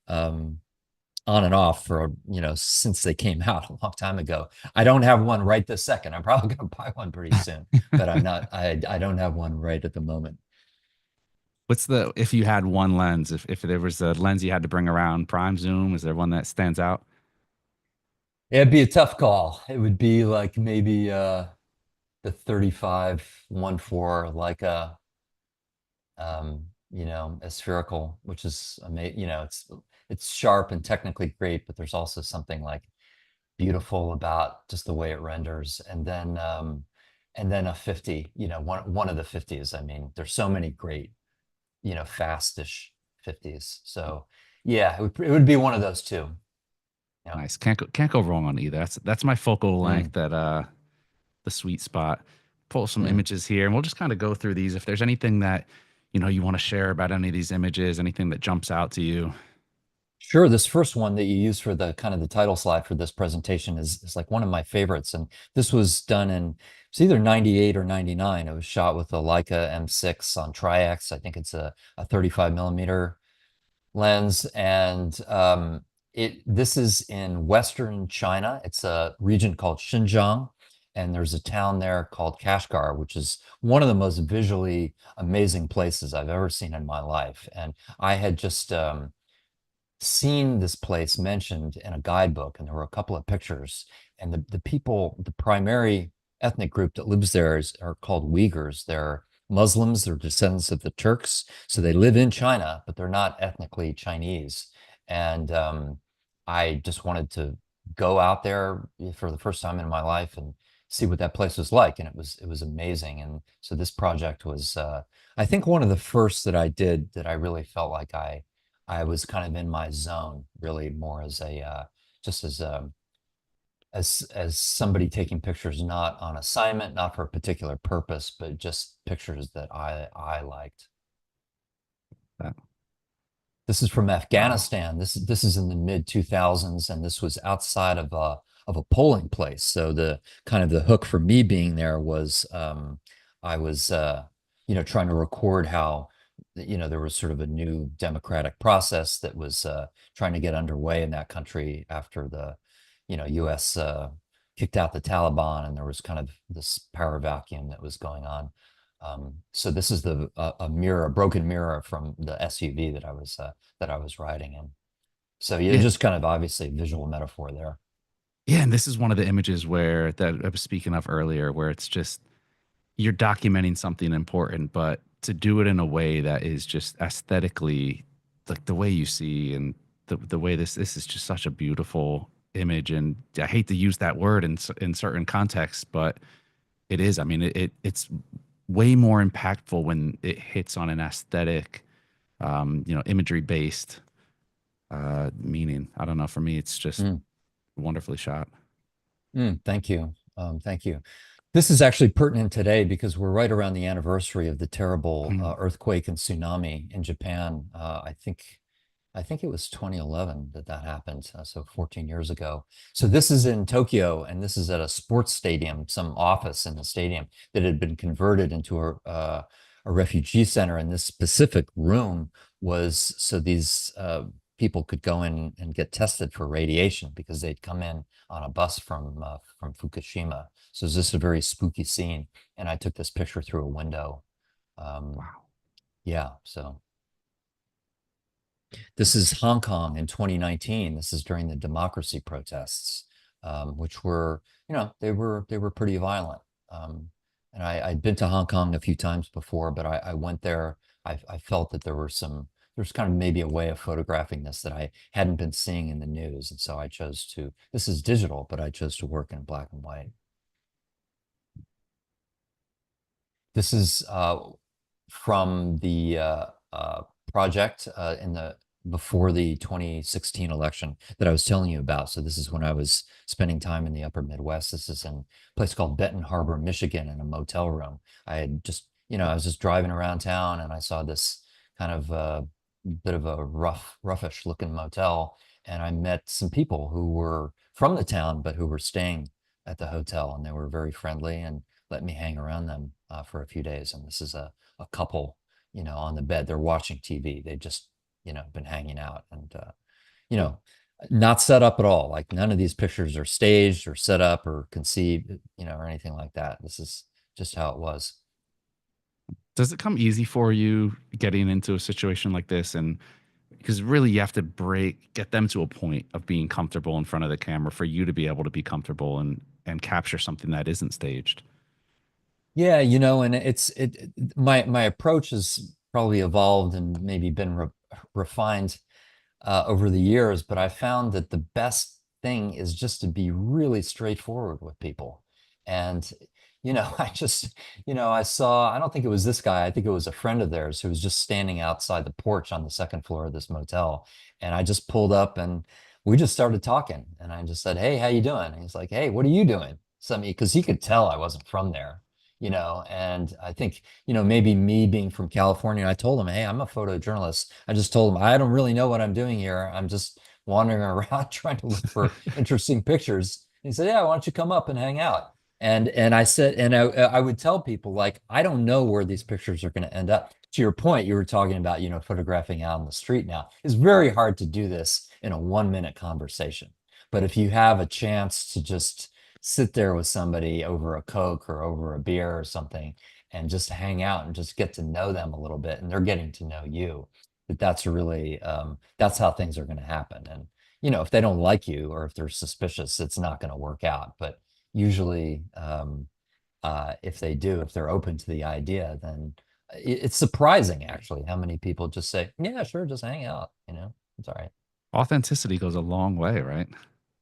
on and off for, since they came out a long time ago. I don't have one right this second. I'm probably going to buy one pretty soon, but I don't have one right at the moment.
If you had one lens, if there was a lens you had to bring around, prime zoom, is there one that stands out?
It'd be a tough call. It would be like maybe the 35 1.4 Leica, a spherical, which is amazing. It's sharp and technically great, but there's also something like beautiful about just the way it renders. And then a 50, one of the 50s. I mean, there's so many great, fastish 50s. So yeah, it would be one of those two. Yeah.
Nice. Can't go wrong on either. That's my focal length,
Mm,
that the sweet spot. Pull some
mm.
images here, and we'll just kind of go through these. If there's anything that you want to share about any of these images, anything that jumps out to you.
Sure. This first one that you use for the kind of the title slide for this presentation is like one of my favorites. And this was done it's either 98 or 99. It was shot with a Leica M6 on Tri-X. I think it's a 35 millimeter lens. And this is in Western China. It's a region called Xinjiang. And there's a town there called Kashgar, which is one of the most visually amazing places I've ever seen in my life. And I had just seen this place mentioned in a guidebook, and there were a couple of pictures. And the people, the primary ethnic group that lives there are called Uyghurs. They're Muslims, they're descendants of the Turks. So they live in China, but they're not ethnically Chinese. And I just wanted to go out there for the first time in my life and see what that place was like, and it was amazing. And so this project was, I think, one of the first that I did that I really felt like I was kind of in my zone, really more as a just as as somebody taking pictures not on assignment, not for a particular purpose, but just pictures that I liked.
That,
This is from
wow.
Afghanistan. This is in the mid 2000s, and this was outside of a polling place. So the kind of the hook for me being there was I was you know, trying to record how, you know, there was sort of a new democratic process that was trying to get underway in that country after the, you know, U.S. Kicked out the Taliban, and there was kind of this power vacuum that was going on. So this is the a mirror, a broken mirror from the SUV that I was riding in. So yeah,
Yeah.
just kind of obviously visual metaphor there.
Yeah. And this is one of the images where that I was speaking of earlier, where it's just you're documenting something important, but to do it in a way that is just aesthetically like the way you see and the way this is just such a beautiful image. And I hate to use that word in certain contexts, but it is. I mean, it's way more impactful when it hits on an aesthetic, you know, imagery based meaning. I don't know. For me, it's just
Mm,
wonderfully shot.
thank you. Thank you. This is actually pertinent today because we're right around the anniversary of the terrible earthquake and tsunami in Japan. I think it was 2011 that that happened, so 14 years ago. So this is in Tokyo, and this is at a sports stadium, some office in the stadium that had been converted into a refugee center. And this specific room was so these people could go in and get tested for radiation because they'd come in on a bus from Fukushima. So it's just a very spooky scene, and I took this picture through a window. Um,
Wow.
yeah, so. This is Hong Kong in 2019. This is during the democracy protests, which were, you know, they were pretty violent. And I'd been to Hong Kong a few times before, but I went there. I felt that there were some, there's kind of maybe a way of photographing this that I hadn't been seeing in the news. And so I chose to, this is digital, but I chose to work in black and white. This is from the project in the before the 2016 election that I was telling you about. So this is when I was spending time in the upper Midwest. This is in a place called Benton Harbor, Michigan, in a motel room. I had just, you know, I was just driving around town, and I saw this kind of bit of a roughish looking motel. And I met some people who were from the town, but who were staying at the hotel, and they were very friendly and let me hang around them for a few days. And this is a couple, you know, on the bed. They're watching TV. They just, you know, been hanging out, and, you know, not set up at all. Like none of these pictures are staged or set up or conceived, you know, or anything like that. This is just how it was.
Does it come easy for you getting into a situation like this? And because really you have to get them to a point of being comfortable in front of the camera for you to be able to be comfortable and capture something that isn't staged.
Yeah, you know, and my approach has probably evolved and maybe been refined over the years, but I found that the best thing is just to be really straightforward with people. And, you know, I just, you know, I don't think it was this guy. I think it was a friend of theirs who was just standing outside the porch on the second floor of this motel. And I just pulled up and we just started talking. And I just said, "Hey, how you doing?" And he's like, "Hey, what are you doing?" Something, because he could tell I wasn't from there, you know. And I think, you know, maybe me being from California, I told him, "Hey, I'm a photojournalist." I just told him, "I don't really know what I'm doing here. I'm just wandering around trying to look for interesting pictures." And he said, "Yeah, why don't you come up and hang out?" And I said, and I would tell people, like, I don't know where these pictures are going to end up. To your point, you were talking about, you know, photographing out on the street now. It's very hard to do this in a 1 minute conversation. But if you have a chance to just sit there with somebody over a Coke or over a beer or something and just hang out and just get to know them a little bit, and they're getting to know you, that's really that's how things are going to happen. And, you know, if they don't like you or if they're suspicious, it's not going to work out. But usually if they do, if they're open to the idea, then it's surprising actually how many people just say, "Yeah, sure, just hang out, you know, it's all right."
Authenticity goes a long way, right?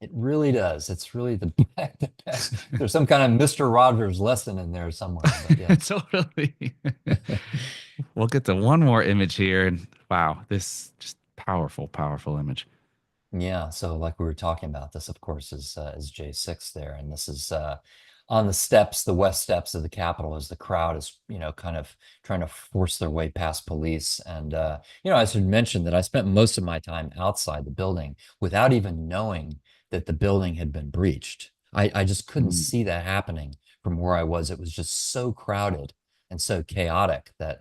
It really does. It's really the best. There's some kind of Mr. Rogers lesson in there somewhere, but yeah.
Totally. We'll get to one more image here. And wow, this just powerful, powerful image.
Yeah, so like we were talking about, this of course is J6 there, and this is on the steps, the west steps of the Capitol, as the crowd is, kind of trying to force their way past police. And I should mention that I spent most of my time outside the building without even knowing that the building had been breached. I just couldn't
Mm.
see that happening from where I was. It was just so crowded and so chaotic that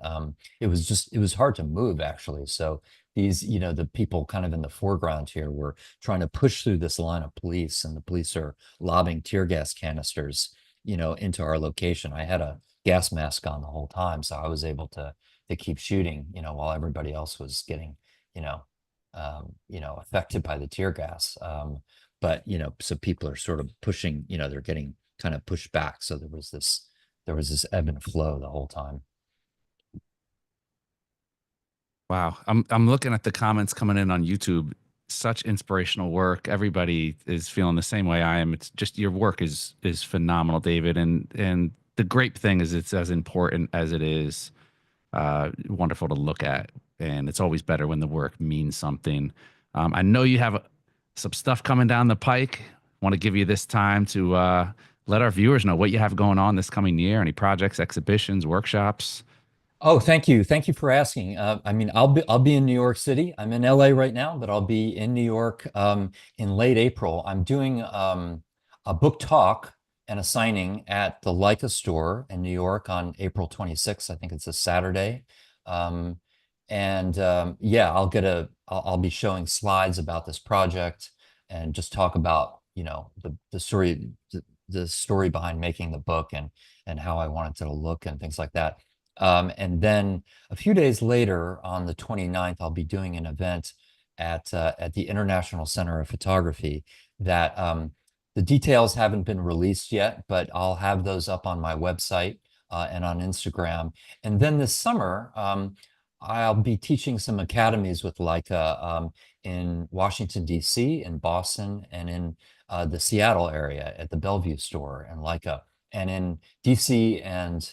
it was hard to move actually. So these, the people kind of in the foreground here were trying to push through this line of police, and the police are lobbing tear gas canisters, into our location. I had a gas mask on the whole time, so I was able to keep shooting, while everybody else was getting, you know, affected by the tear gas. But so people are sort of pushing, they're getting kind of pushed back. So there was this ebb and flow the whole time.
Wow. I'm looking at the comments coming in on YouTube. Such inspirational work. Everybody is feeling the same way I am. It's just your work is phenomenal, David. And the great thing is it's as important as it is wonderful to look at. And it's always better when the work means something. I know you have some stuff coming down the pike. Want to give you this time to let our viewers know what you have going on this coming year. Any projects, exhibitions, workshops?
Oh, thank you. Thank you for asking. I mean, I'll be in New York City. I'm in LA right now, but I'll be in New York in late April. I'm doing a book talk and a signing at the Leica store in New York on April 26th. I think it's a Saturday. Um, and yeah, I'll be showing slides about this project and just talk about, the story behind making the book and how I want it to look and things like that. And then a few days later, on the 29th, I'll be doing an event at the International Center of Photography that the details haven't been released yet, but I'll have those up on my website and on Instagram. And then this summer, I'll be teaching some academies with Leica in Washington, D.C., in Boston, and in the Seattle area at the Bellevue store and Leica. And in DC and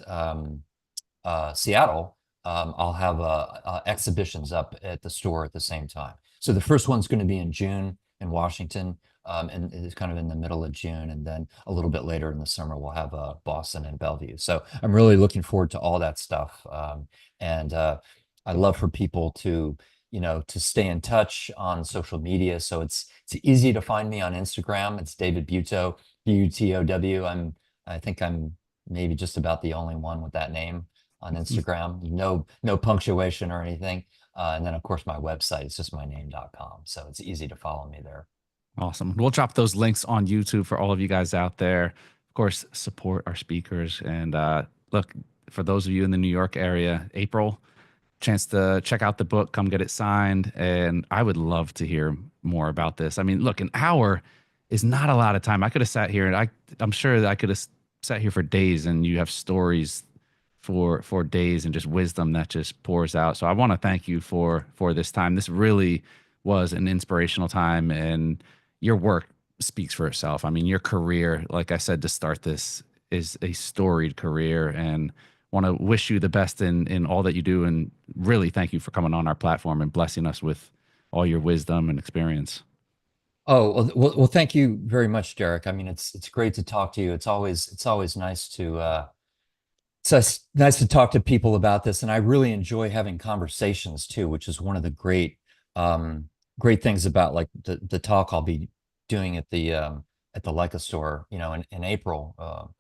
Seattle, I'll have exhibitions up at the store at the same time. So the first one's going to be in June in Washington, and it's kind of in the middle of June. And then a little bit later in the summer, we'll have Boston and Bellevue. So I'm really looking forward to all that stuff. And I love for people to stay in touch on social media. So it's easy to find me on Instagram. It's David Butow, Butow. I think I'm maybe just about the only one with that name on Instagram. No punctuation or anything. And then of course my website is just myname.com. So it's easy to follow me there.
Awesome. We'll drop those links on YouTube for all of you guys out there. Of course, support our speakers. And look, for those of you in the New York area, April, chance to check out the book, come get it signed. And I would love to hear more about this. I mean, look, an hour is not a lot of time. I could have sat here and I'm sure that I could have sat here for days, and you have stories for days and just wisdom that just pours out. So I want to thank you for this time. This really was an inspirational time, and your work speaks for itself. I mean, your career, like I said to start this, is a storied career, and want to wish you the best in all that you do, and really thank you for coming on our platform and blessing us with all your wisdom and experience.
Oh, well, thank you very much, Derek. I mean, it's great to talk to you. It's always nice to talk to people about this, and I really enjoy having conversations too, which is one of the great things about like the talk I'll be doing at the Leica store, in April.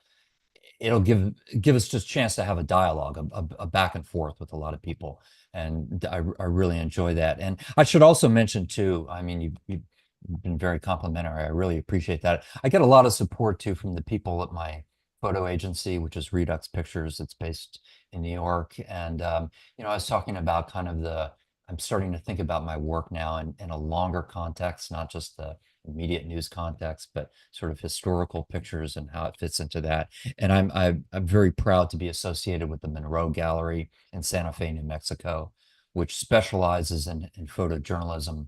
It'll give us just a chance to have a dialogue, a back and forth with a lot of people, and I really enjoy that. And I should also mention too, I mean, you've been very complimentary. I really appreciate that. I get a lot of support too from the people at my photo agency, which is Redux Pictures. It's based in New York. And, I was talking about I'm starting to think about my work now in a longer context, not just the immediate news context, but sort of historical pictures and how it fits into that. And I'm very proud to be associated with the Monroe Gallery in Santa Fe, New Mexico, which specializes in photojournalism,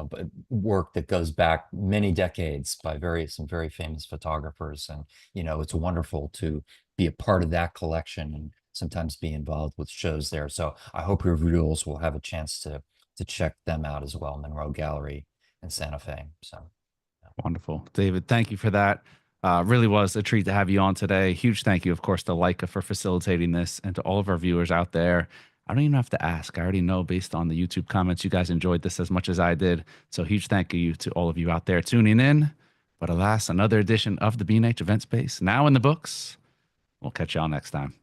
but work that goes back many decades by some very famous photographers. And, it's wonderful to be a part of that collection and sometimes be involved with shows there. So I hope your viewers will have a chance to check them out as well, Monroe Gallery in Santa Fe. So yeah.
Wonderful. David, thank you for that. Really was a treat to have you on today. Huge thank you, of course, to Leica for facilitating this and to all of our viewers out there. I don't even have to ask. I already know based on the YouTube comments, you guys enjoyed this as much as I did. So huge thank you to all of you out there tuning in. But alas, another edition of the B&H Event Space now in the books. We'll catch y'all next time.